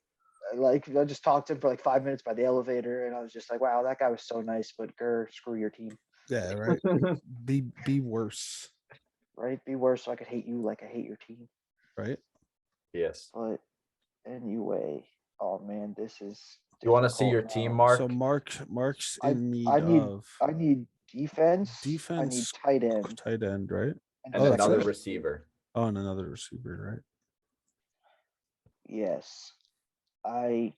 I just talked to him for 5 minutes by the elevator, and I was just like, wow, that guy was so nice, but screw your team. Yeah, right. be worse. Right? Be worse so I could hate you like I hate your team. Right? Yes. But anyway, oh man, this is you want to see your team, Marc? So Marc's in need of I need defense. I need tight end, right? And another receiver. Oh, and another receiver, right? Yes. I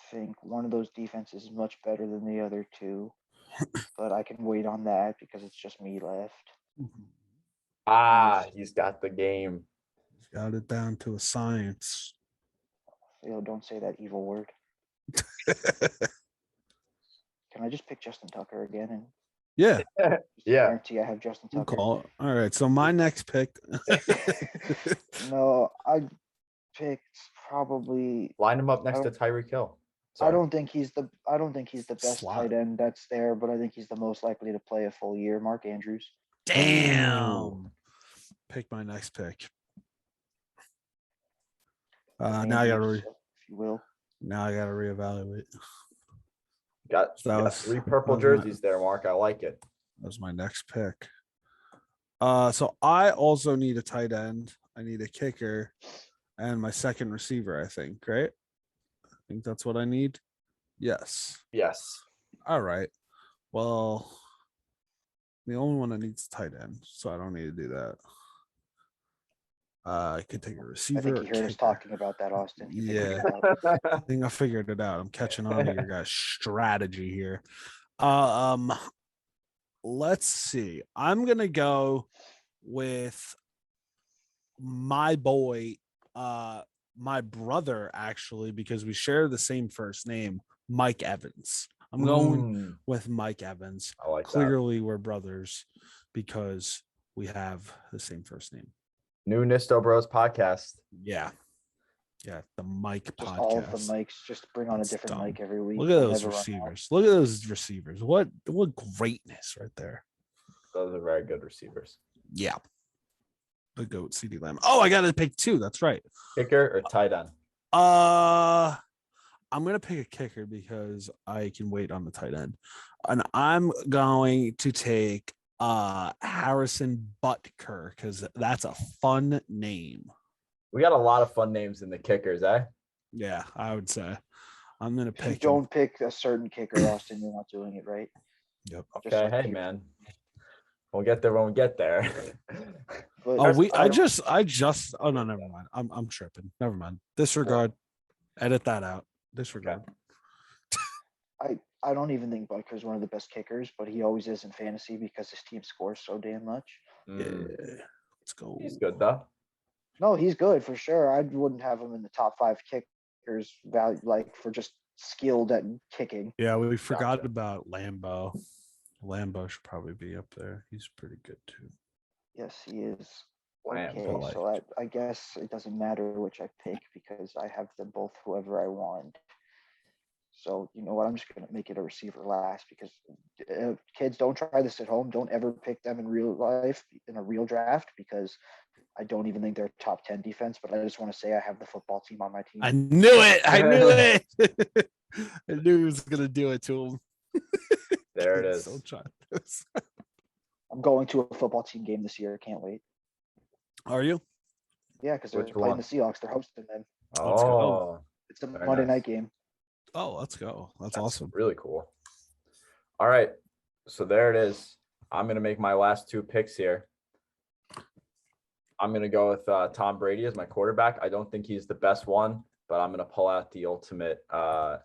think one of those defenses is much better than the other 2. But I can wait on that because it's just me left. He's got the game. He's got it down to a science. Don't say that evil word. Can I just pick Justin Tucker again? And yeah. Guarantee I have Justin Tucker. All right. So my next pick. No, I picked probably line him up next to Tyreek Hill. Sorry. I don't think he's the best tight end that's there, but I think he's the most likely to play a full year. Mark Andrews. Damn. Pick my next pick. Now I gotta if you will. Now I gotta reevaluate. Got 3 purple jerseys there, Mark. I like it. That was my next pick. So I also need a tight end. I need a kicker and my second receiver, I think, right? I think that's what I need. Yes. Yes. All right. Well, the only one that needs a tight end, so I don't need to do that. I could take a receiver. I think you heard us talking about that, Austin. Yeah. I think I figured it out. I'm catching on to your guys' strategy here. Let's see. I'm gonna go with my boy, my brother, actually, because we share the same first name, Mike Evans. I'm going with Mike Evans. I like Clearly, we're brothers because we have the same first name. New Nisto Bros podcast. Yeah. Yeah, the Mike just podcast. All of the mics, just bring on a different mic every week. Look at those receivers. Look at those receivers. What greatness right there. Those are very good receivers. Yeah. The GOAT CD Lamb. Oh, I got to pick 2. That's right. Kicker or tight end? I'm going to pick a kicker because I can wait on the tight end. And I'm going to take Harrison Butker because that's a fun name. We got a lot of fun names in the kickers, eh? Yeah, I would say. I'm going to pick. If you don't pick a certain kicker, Austin, you're not doing it right. Yep. Okay, hey, man. We'll get there when we get there. Oh, I just. Oh no, never mind. I'm tripping. Never mind. Disregard. Edit that out. Disregard. I don't even think Butker's one of the best kickers, but he always is in fantasy because his team scores so damn much. Yeah. Let's go. He's good though. No, he's good for sure. I wouldn't have him in the top 5 kickers value, like for just skilled at kicking. Yeah, we forgot about Lambo. Lambo should probably be up there. He's pretty good too. Yes, he is. Okay, so I guess it doesn't matter which I pick because I have them both whoever I want. So you know what? I'm just going to make it a receiver last because kids, don't try this at home. Don't ever pick them in real life in a real draft because I don't even think they're top 10 defense. But I just want to say I have the football team on my team. I knew it. I knew it. I knew he was going to do it to him. There it is. I'm going to a football team game this year. Can't wait. Are you? Yeah, because they're playing the Seahawks. They're hosting them. Oh, it's a Monday night game. Oh, let's go. That's awesome. Really cool. All right. So there it is. I'm going to make my last 2 picks here. I'm going to go with Tom Brady as my quarterback. I don't think he's the best one, but I'm going to pull out the ultimate, my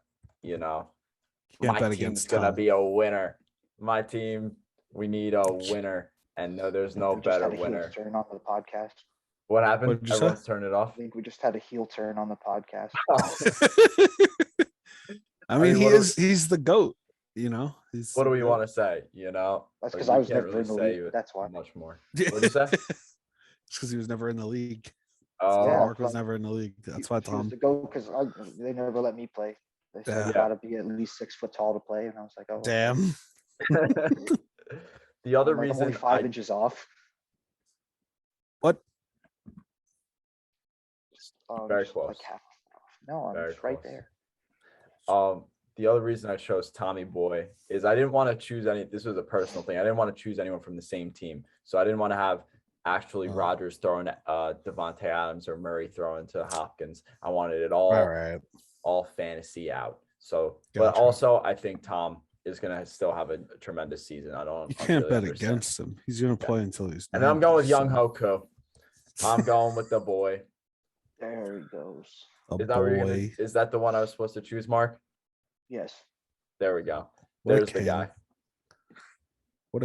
team's going to be a winner. My team, we need a winner. And no, there's no better winner. Turn on the podcast. What happened? Everyone's turned it off. I think we just had a heel turn on the podcast. I mean, he's the GOAT, you know. What do we want to say? You know, that's because I was never in the league. That's why. Much more. What did you say? It's because he was never in the league. Oh, yeah, Marc was never in the league. That's why Tom. He was the GOAT because they never let me play. They said you got to be at least 6 foot tall to play, and I was like, oh, damn. The other reason, I'm only 5 inches off. What? Very close. Like half off. No, I'm just right there. The other reason I chose Tommy Boy is I didn't want to choose this was a personal thing. I didn't want to choose anyone from the same team. So I didn't want to have actually Rodgers throwing Devontae Adams or Murray throwing to Hopkins. I wanted it all fantasy out. So, but also I think Tom is going to still have a tremendous season. You can't really bet against him. He's going to play until he's. And then I'm going with Young Hoku. I'm going with the boy. There he goes. Is that the one I was supposed to choose, Mark? Yes. There we go. There's the guy. What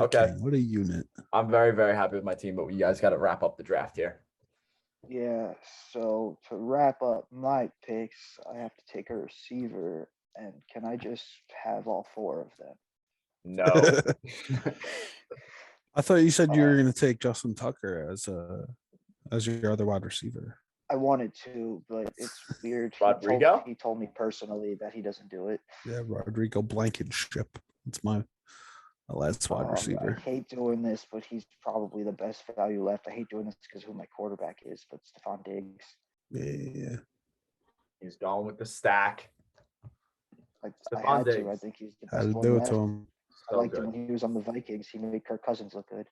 a unit. I'm very, very happy with my team, but you guys got to wrap up the draft here. Yeah. So to wrap up my picks, I have to take a receiver. And can I just have all 4 of them? No. I thought you said you were going to take Justin Tucker as your other wide receiver. I wanted to, but it's weird. Rodrigo? He told me personally that he doesn't do it. Yeah, Rodrigo Blankenship. That's my last wide receiver. I hate doing this, but he's probably the best value left. I hate doing this because who my quarterback is, but Stephon Diggs. Yeah. He's going with the stack. I had to. I think he's the best Had to one do it left. to him. I liked him when he was on the Vikings. He made Kirk Cousins look good.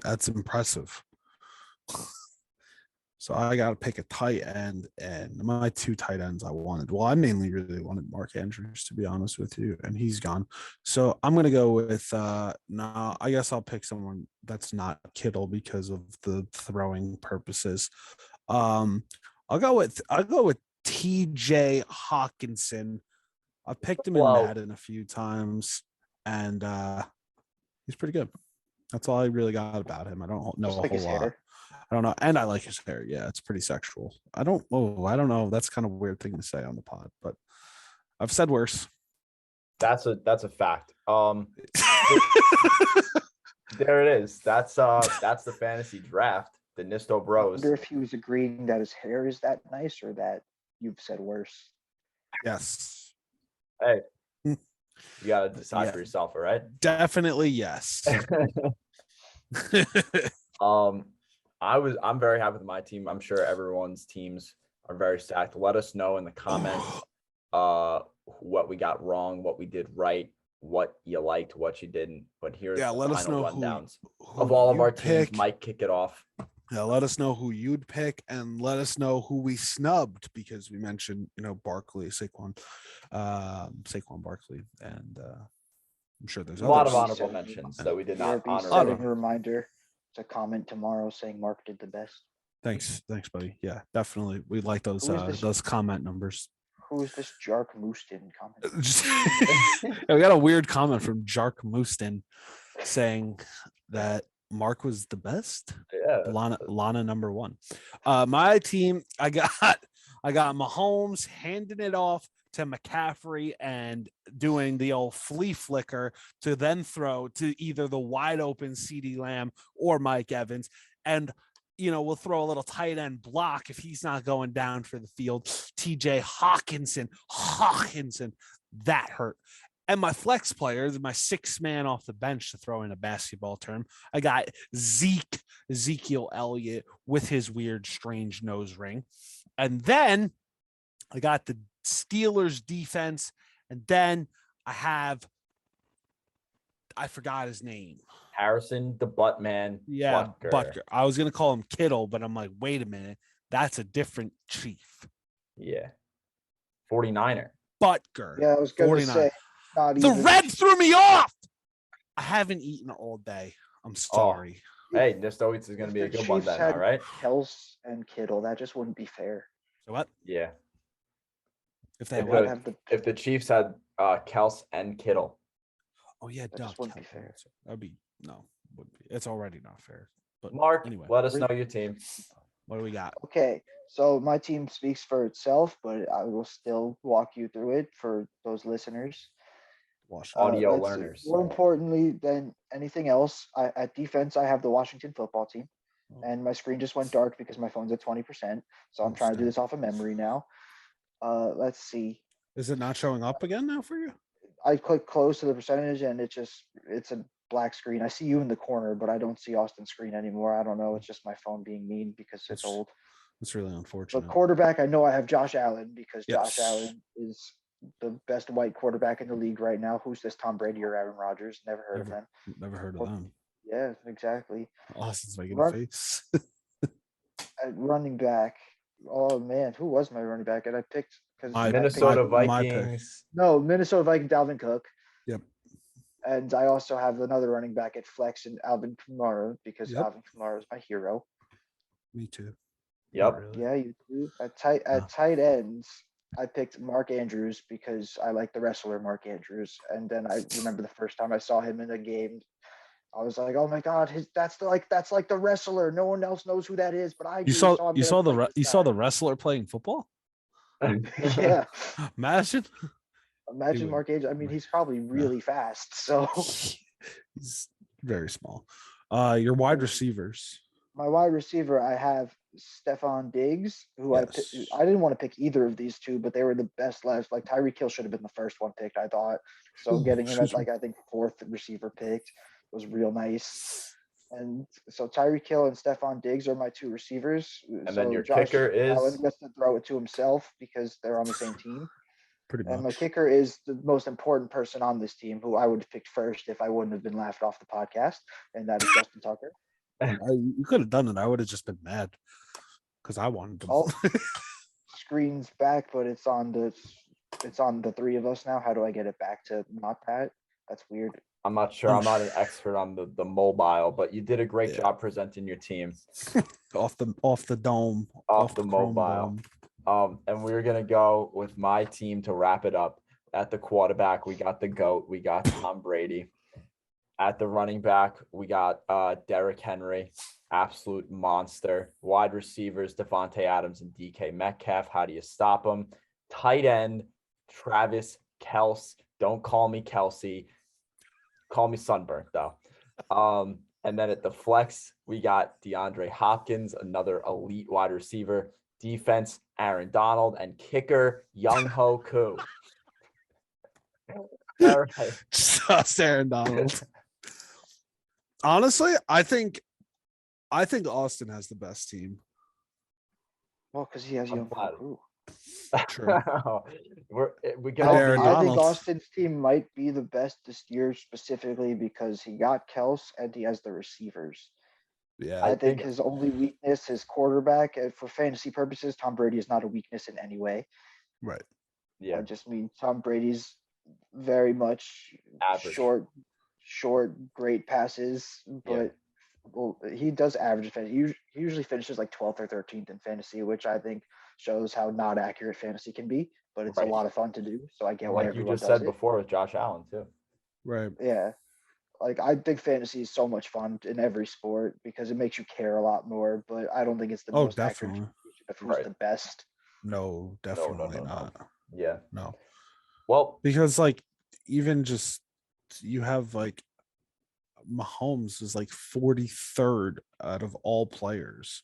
That's impressive. So I got to pick a tight end, and my 2 tight ends I wanted. Well, I mainly really wanted Mark Andrews, to be honest with you, and he's gone. So I'm gonna go with no. I guess I'll pick someone that's not Kittle because of the throwing purposes. I'll go with T.J. Hawkinson. I picked him in Madden a few times, and he's pretty good. That's all I really got about him. I don't know a whole lot. I don't know. And I like his hair. Yeah, it's pretty sexual. I don't know. That's kind of a weird thing to say on the pod, but I've said worse. That's a fact. There it is. That's the fantasy draft. The Nisto Bros. I wonder if he was agreeing that his hair is that nice or that you've said worse. Yes. Hey, you gotta decide for yourself, all right? Definitely yes. I'm very happy with my team. I'm sure everyone's teams are very stacked. Let us know in the comments what we got wrong, what we did right, what you liked, what you didn't. But here's the let us know rundowns who of all of our teams. Mike, kick it off. Yeah, let us know who you'd pick, and let us know who we snubbed, because we mentioned, Barkley, Saquon Barkley, and I'm sure there's a lot others. of honorable mentions that we did not honor. Setting a reminder to comment tomorrow saying Mark did the best. Thanks, buddy. Yeah, definitely. We like those comment numbers. Who is this Jark Mooston comment? We got a weird comment from Jark Mooston saying that Mark was the best. Yeah. Lana number 1. My team, I got Mahomes handing it off to McCaffrey and doing the old flea flicker to then throw to either the wide open CeeDee Lamb or Mike Evans. And, we'll throw a little tight end block if he's not going down for the field. TJ Hawkinson, that hurt. And my flex players, my 6th man off the bench, to throw in a basketball term, I got Ezekiel Elliott with his weird, strange nose ring. And then I got the Steelers defense. And then I forgot his name. Harrison, the butt man. Yeah, Butker. I was going to call him Kittle, but I'm like, wait a minute. That's a different chief. Yeah. 49er. Butker. Yeah, I was going to say. The red threw me off. I haven't eaten all day. I'm sorry. Hey, Nisto Eats is going to be a good one then, all right? Kels and Kittle, that just wouldn't be fair. So what? Yeah. If the Chiefs had Kels and Kittle. Oh yeah, that just wouldn't be fair. That'd be wouldn't be. It's already not fair. But Mark, anyway, let us know your team. What do we got? Okay, so my team speaks for itself, but I will still walk you through it for those listeners. Audio learners. More importantly than anything else, at defense, I have the Washington football team, and my screen just went dark because my phone's at 20%. So I'm trying to do this off of memory now. Let's see. Is it not showing up again now for you? I click close to the percentage, and it's a black screen. I see you in the corner, but I don't see Austin's screen anymore. I don't know. It's just my phone being mean because it's old. It's really unfortunate. But quarterback, I know I have Josh Allen because Josh Allen is the best white quarterback in the league right now. Who's this, Tom Brady or Aaron Rodgers? Never heard of them. Never heard of them. Yeah, exactly. Austin's making a face. At running back. Oh man, who was my running back? And I picked Minnesota Vikings. No, Minnesota Vikings, Dalvin Cook. Yep. And I also have another running back at flex in Alvin Kamara because Alvin Kamara is my hero. Me too. Yep. Really. Yeah, you do. At tight ends, I picked Mark Andrews because I like the wrestler Mark Andrews. And then I remember the first time I saw him in a game, I was like, "Oh my God, that's like the wrestler. No one else knows who that is, but I do." You saw the wrestler playing football? Yeah. Imagine Mark Andrews. I mean, he's probably really fast. So he's very small. Your wide receivers. My wide receiver, I have Stephon Diggs, who I didn't want to pick either of these two, but they were the best left. Like Tyreek Hill should have been the first one picked, I thought. So getting him at I think 4th receiver picked was real nice. And so Tyreek Hill and Stephon Diggs are my 2 receivers. And so then your Josh kicker Allen is gets to throw it to himself because they're on the same team. Pretty And my much. kicker is the most important person on this team, who I would have picked first if I wouldn't have been laughed off the podcast, and that is Justin Tucker. You could have done it. I would have just been mad because I wanted him. Oh, screen's back, but it's on the 3 of us now. How do I get it back to not that? That's weird. I'm not sure. I'm not an expert on the mobile, but you did a great Yeah. job presenting your team. off the dome. Off the Chrome mobile. dome. And we're gonna go with my team to wrap it up. At the quarterback, we got the GOAT. We got Tom Brady. At the running back, we got Derrick Henry, absolute monster. Wide receivers, Devontae Adams and DK Metcalf. How do you stop them? Tight end, Travis Kelce. Don't call me Kelsey. Call me Sunburnt, though. And then at the flex, we got DeAndre Hopkins, another elite wide receiver. Defense, Aaron Donald. And kicker, Young Ho Koo. All right. Just Aaron Donald. Honestly, I think Austin has the best team. Well, because he has Young Ho. True. We got Aaron I Donald. think Austin's team might be the best this year, specifically because he got Kels and he has the receivers. Yeah, I think his only weakness is quarterback. And for fantasy purposes, Tom Brady is not a weakness in any way. right. Yeah, I just mean Tom Brady's very much average. short, great passes, but well, he does average fantasy. He usually finishes like 12th or 13th in fantasy, which I think shows how not accurate fantasy can be, but it's a lot of fun to do. So I get why like you everyone just does said it. before with Josh Allen too. Right. Yeah. Like I think fantasy is so much fun in every sport because it makes you care a lot more, but I don't think it's the most definitely. accurate of who's the best. No, definitely No. not. Yeah. No. Well, Because like even just you have like Mahomes is like 43rd out of all players.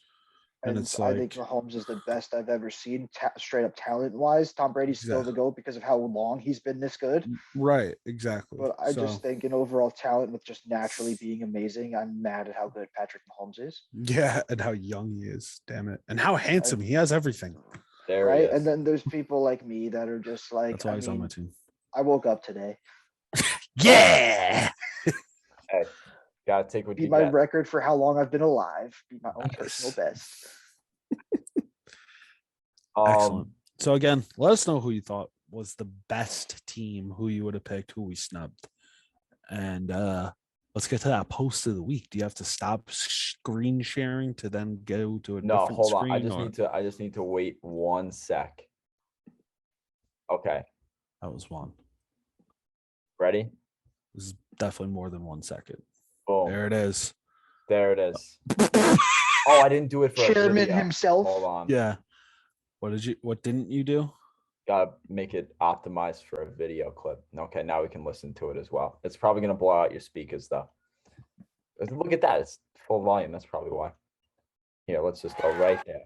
And it's I like think Mahomes is the best I've ever seen, straight up talent-wise. Tom Brady's still the GOAT because of how long he's been this good. Right, exactly. But I just think in overall talent with just naturally being amazing, I'm mad at how good Patrick Mahomes is. Yeah, and how young he is, damn it. And how handsome. He has everything. There he is. And then there's people like me that are just like, That's why he's on my team. I woke up today. Yeah. Hey, gotta take what you Beat my get. record for how long I've been alive. Beat my own personal best. Excellent. So again, let us know who you thought was the best team, who you would have picked, who we snubbed. And let's get to that post of the week. Do you have to stop screen sharing to then go to a different hold screen? On. I just need to wait 1 sec. Okay. That was one. Ready? This is definitely more than 1 second. Boom. There it is. There it is. Oh, I didn't do it for Chairman a video. himself. Hold on. Yeah. What didn't you do? Gotta make it optimized for a video clip. Okay, now we can listen to it as well. It's probably gonna blow out your speakers though. Look at that. It's full volume. That's probably why. Here, let's just go right there.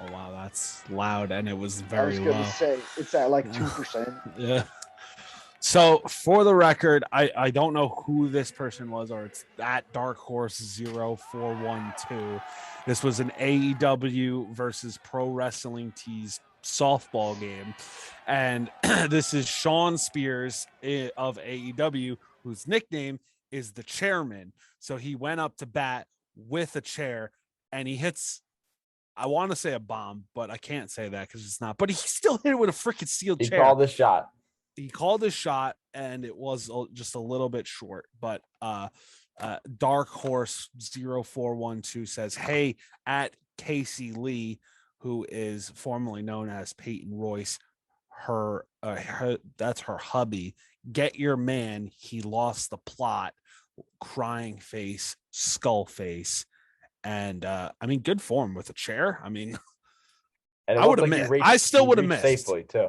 Oh wow, that's loud, and it was very low. I was gonna say it's at like 2%. Yeah. So for the record, I don't know who this person was, or it's at Dark Horse 0412. This was an AEW versus Pro Wrestling Tees softball game, and this is Sean Spears of AEW, whose nickname is the Chairman. So he went up to bat with a chair, and he hits, I want to say a bomb, but I can't say that because it's not. But he still hit it with a freaking steel chair. He called the shot. He called his shot, and it was just a little bit short. But Dark Horse 0412 says, "Hey, at Casey Lee, who is formerly known as Peyton Royce, her that's her hubby. Get your man. He lost the plot. Crying face, skull face." And I mean, good form with a chair. I mean, I would have missed. I still would have missed safely too.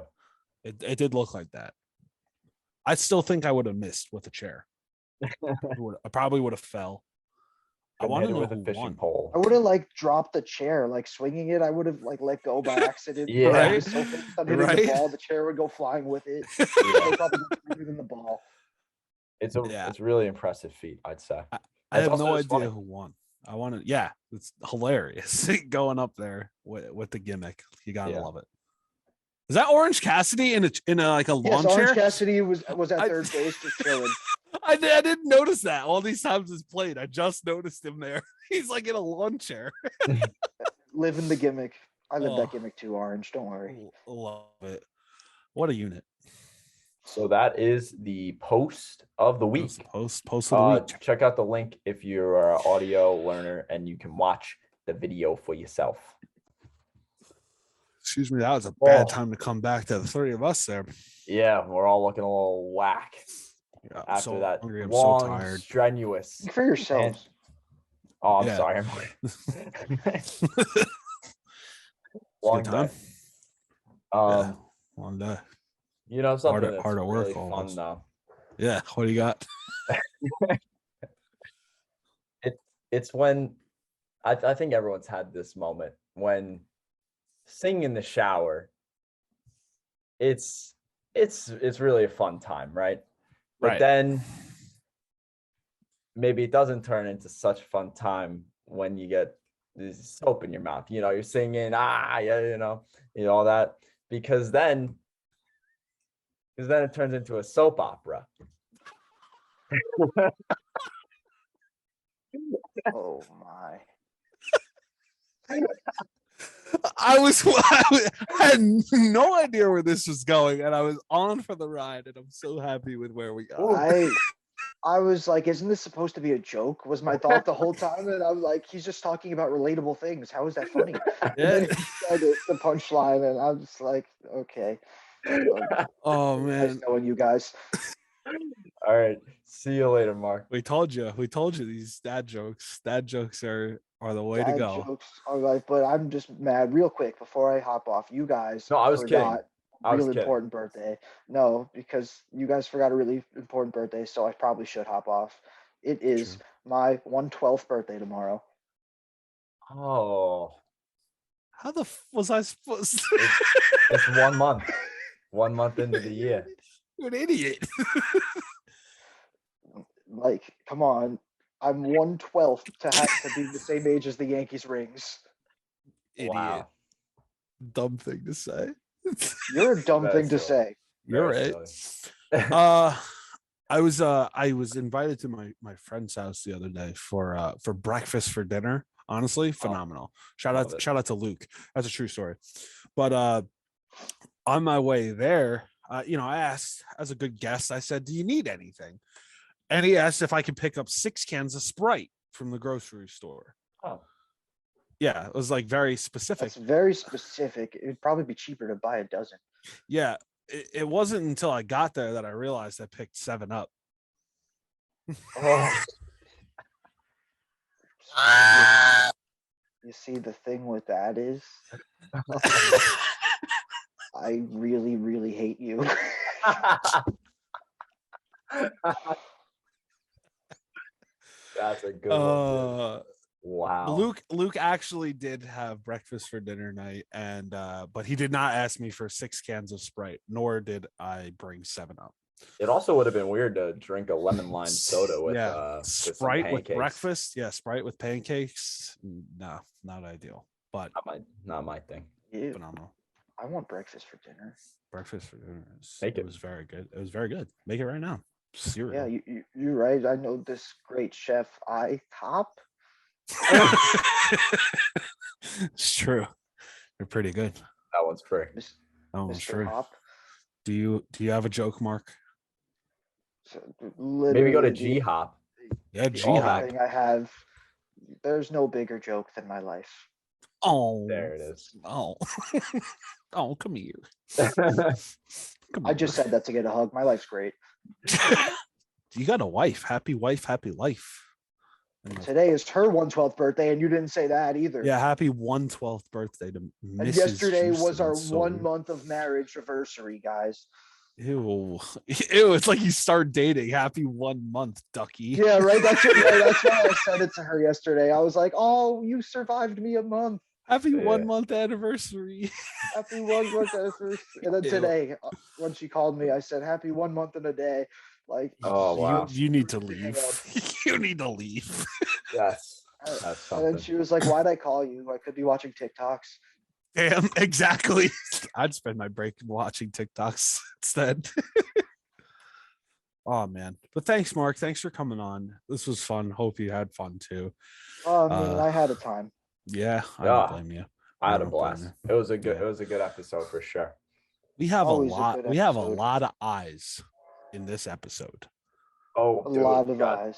It did look like that. I still think I would have missed with a chair. I probably would have fell. I want to know with a fishing pole. I would have dropped the chair, swinging it. I would have let go by accident. Yeah, right. So I'm hitting the ball, the chair would go flying with it. Probably than the ball. It's really impressive feat, I'd say. I have no idea who won. I want to. Yeah, it's hilarious going up there with the gimmick. You gotta love it. Is that Orange Cassidy in a like a lawn chair? Orange Cassidy was at third base just chilling. I didn't notice that all these times it's played. I just noticed him there. He's like in a lawn chair. Living the gimmick. I live that gimmick too, Orange. Don't worry. Love it. What a unit. So that is the post of the week. Post of the week. Check out the link if you're an audio learner and you can watch the video for yourself. Excuse me, that was a bad time to come back to the three of us there. Yeah, we're all looking a little whack after that hungry. I'm long, so tired. strenuous. Speak for yourselves. I'm sorry. Long time. Day. Long day. You know, something hard that's at work really fun though. Yeah, what do you got? It's when I think everyone's had this moment when singing in the shower. It's really a fun time, right? But then maybe it doesn't turn into such a fun time when you get this soap in your mouth. You know, you're singing, all that, because then it turns into a soap opera. Oh my. I had no idea where this was going, and I was on for the ride, and I'm so happy with where we got. I was like, isn't this supposed to be a joke? Was my thought the whole time, and I was like, he's just talking about relatable things. How is that funny? Yeah. And then he said the punchline, and I'm just like, okay. Oh man, nice knowing you guys. All right, see you later, Mark. We told you these dad jokes are the way to go. Jokes are like, but I'm just mad. Real quick before I hop off, you guys. No, I was kidding. Important birthday. No, because you guys forgot a really important birthday, so I probably should hop off. It is my 112th birthday tomorrow. Oh, how the was I supposed to? It's 1 month. 1 month into the year. You're an idiot. Like, come on. I'm 1/12 to have to be the same age as the Yankees rings. Idiot. Wow. Dumb thing to say. You're a dumb thing to say. You're right. I was invited to my friend's house the other day for breakfast for dinner. Honestly, phenomenal. Shout out to Luke. That's a true story. But on my way there, I asked, as a good guest, I said, "Do you need anything?" And he asked if I could pick up 6 cans of Sprite from the grocery store. Oh. Yeah, it was like very specific. It's very specific. It'd probably be cheaper to buy a dozen. Yeah, it wasn't until I got there that I realized I picked 7-Up. Oh. You see, the thing with that is, I really, really hate you. That's a good one. Wow. Luke actually did have breakfast for dinner night, and but he did not ask me for 6 cans of Sprite, nor did I bring 7-Up. It also would have been weird to drink a lemon lime soda with Sprite with breakfast. Yeah, Sprite with pancakes. No, not ideal. But not my thing. Phenomenal. I want breakfast for dinner. Breakfast for dinner. It was very good. It was very good. Make it right now. Cereal. Yeah, you're right. I know this great chef, IHOP. It's true. They're pretty good. That one's true. That one's true. Do you have a joke, Mark? So, maybe go to G Hop. Yeah, G Hop. I have. There's no bigger joke than my life. Oh, there it is. Oh, oh, come here. I just said that to get a hug. My life's great. You got a wife. Happy wife, happy life. Today is her 112th birthday, and you didn't say that either. Yeah, happy 112th birthday to Mrs. And yesterday Houston was our 1 month of marriage anniversary, guys. Ew. It's like you start dating. Happy 1 month, ducky. Yeah, right. That's why I said it to her yesterday. I was like, "Oh, you survived me a month. Happy 1 month anniversary." Happy 1 month anniversary. And then today, when she called me, I said, "Happy 1 month and a day." Like, Oh wow. You need to leave. You need to leave. That's and something. then she was like, "Why'd I call you? I could be watching TikToks." Damn, exactly. I'd spend my break watching TikToks instead. Oh man. But thanks, Mark. Thanks for coming on. This was fun. Hope you had fun too. Oh, I mean, I had a time. Yeah, I don't blame you. I had a blast. It was a good episode for sure. We have Always a lot. good We have a episode. lot of eyes in this episode. Oh, A lot of eyes.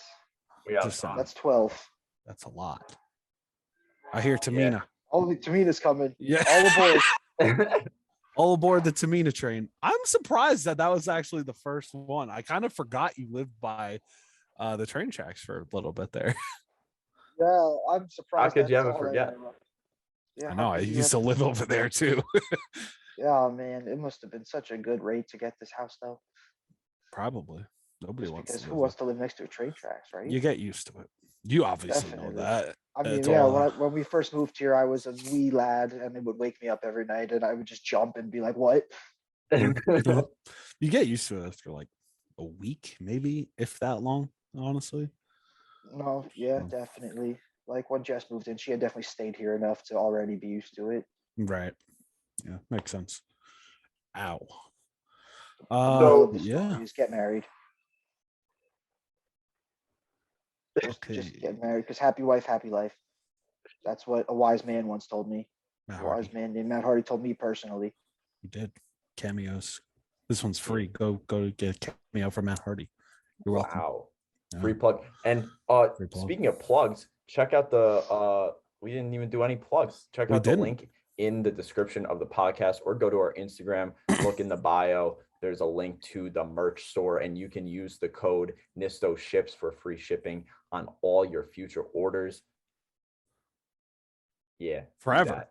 That's 12. That's a lot. I hear Tamina. Yeah. Oh, Tamina's coming. Yeah. All aboard. All aboard the Tamina train. I'm surprised that was actually the first one. I kind of forgot you lived by the train tracks for a little bit there. Yeah, I'm surprised. How could you ever forget? Yeah, I know. I used to live over there too. Yeah, man, it must have been such a good rate to get this house, though. Probably. Nobody wants to. Because who wants to live next to a train tracks, right? You get used to it. You obviously know that. I mean, yeah, when we first moved here, I was a wee lad, and it would wake me up every night, and I would just jump and be like, "What?" You get used to it after like a week, maybe, if that long, honestly. No, yeah, definitely. Like when Jess moved in, she had definitely stayed here enough to already be used to it. Right. Yeah, makes sense. Ow. Yeah. Just get married. Okay. Just get married, because happy wife, happy life. That's what a wise man once told me. A wise man named Matt Hardy told me personally. He did. Cameos. This one's free. Go get a cameo for Matt Hardy. You're welcome. Wow. Free plug. And speaking of plugs, check out we didn't even do any plugs. Check out the link in the description of the podcast, or go to our Instagram, look in the bio. There's a link to the merch store, and you can use the code Nisto Ships for free shipping on all your future orders. Yeah. Forever.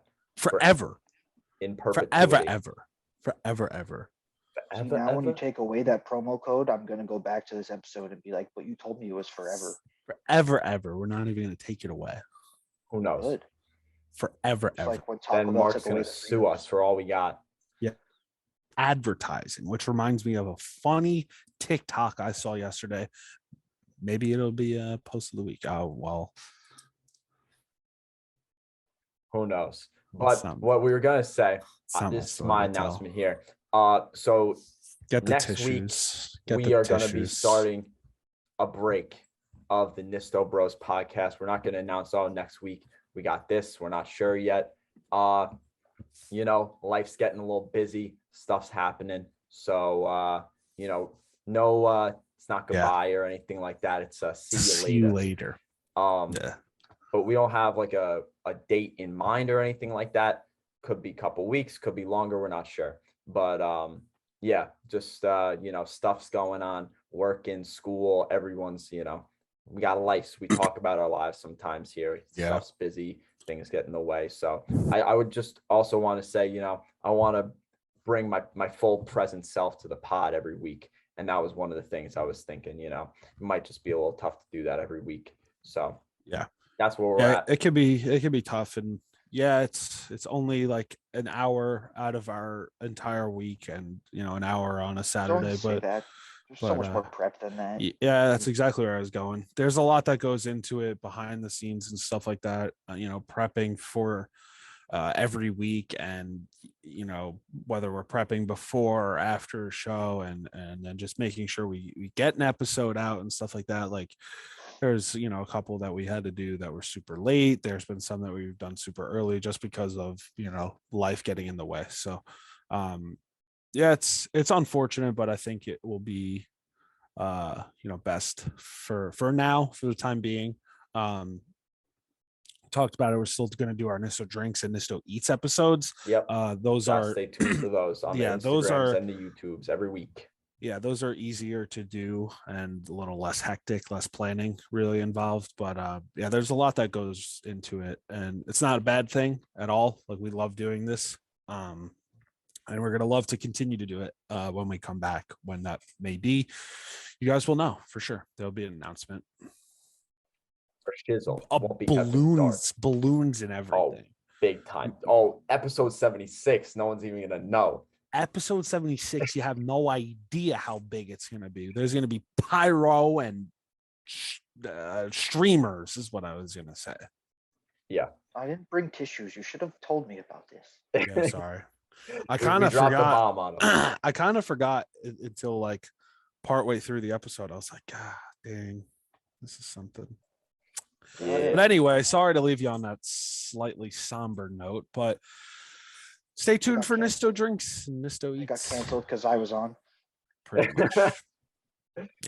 In perpetuity. Forever. See, now when you take away that promo code, I'm going to go back to this episode and be like, but you told me it was forever. Forever. We're not even going to take it away. Who knows? Good. Forever. Like then Mark's going to sue us for all we got. Yeah. Advertising, which reminds me of a funny TikTok I saw yesterday. Maybe it'll be a post of the week. Oh, well. Who knows? But what we were going to say, this is my announcement here. So get the next tissues. week, we are going to be starting a break of the Nisto Bros podcast. We're not going to announce all next week. We got this. We're not sure yet. Life's getting a little busy. Stuff's happening. So, no, it's not goodbye or anything like that. It's see you later. But we don't have like a date in mind or anything like that. Could be a couple weeks, could be longer. We're not sure. But just stuff's going on, work in school. Everyone's, we got lives. We talk about our lives sometimes here. Stuff's busy, things get in the way. So I would just also want to say, I want to bring my full present self to the pod every week. And that was one of the things I was thinking, it might just be a little tough to do that every week. So that's where we're at. It could be tough. And it's only like an hour out of our entire week, and an hour on a Saturday. But there's so much more prep than that. Yeah, that's exactly where I was going. There's a lot that goes into it behind the scenes and stuff like that. Prepping for every week, and whether we're prepping before or after a show, and then just making sure we get an episode out and stuff like that. Like there's a couple that we had to do that were super late. There's been some that we've done super early just because of life getting in the way. So it's unfortunate, but I think it will be best for now, for the time being. Talked about it. We're still going to do our Nisto Drinks and Nisto Eats episodes. Yep. Those are stay tuned for those on the Instagrams those are, and the YouTubes every week. Yeah, those are easier to do and a little less hectic, less planning really involved. But there's a lot that goes into it, and it's not a bad thing at all. Like, we love doing this. And we're going to love to continue to do it when we come back, when that may be. You guys will know for sure. There'll be an announcement. For shizzle. Balloons and everything. Oh, big time. Episode 76. No one's even going to know. episode 76, you have no idea how big it's going to be. There's going to be pyro and streamers is what I was going to say. Yeah. I didn't bring tissues. You should have told me about this. Yeah, sorry. I We kind of dropped the forgot. bomb on him. I kind of forgot until like partway through the episode. I was like, God dang, this is something. Yeah. But anyway, sorry to leave you on that slightly somber note, but stay tuned for Nisto Drinks and Nisto It got Eats. canceled because I was on. Pretty much.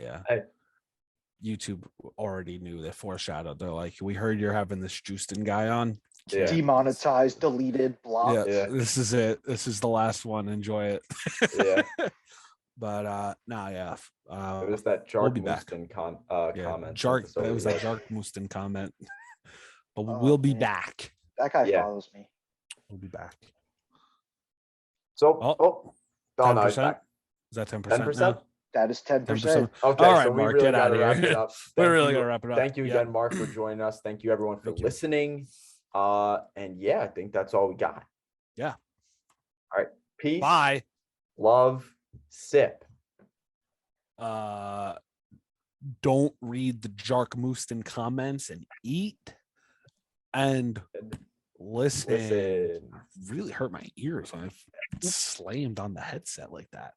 Yeah. Hey. YouTube already knew. They foreshadowed. They're like, we heard you're having this Justin guy on. Yeah. Demonetized, deleted, blocked. Yeah, this is it. This is the last one. Enjoy it. Yeah. But yeah. It was that Jark we'll be back. comment. Jark. It was that Jark Mooston comment. But Oh, we'll be man. back. That guy Yeah. follows me. We'll be back. So, Oh, no, 10%? he's back. Is that 10%? 10%? That is 10%. 10%. Okay, All right, so we Mark, really get got out to of wrap here. it up. We're really gonna wrap it up. Thank you again, Mark, for joining us. Thank you, everyone, for listening. And yeah, I think that's all we got. Yeah. All right. Peace. Bye. Love. Sip. Don't read the Jark Mooston comments and eat and listen. Listen. Really hurt my ears when I slammed on the headset like that.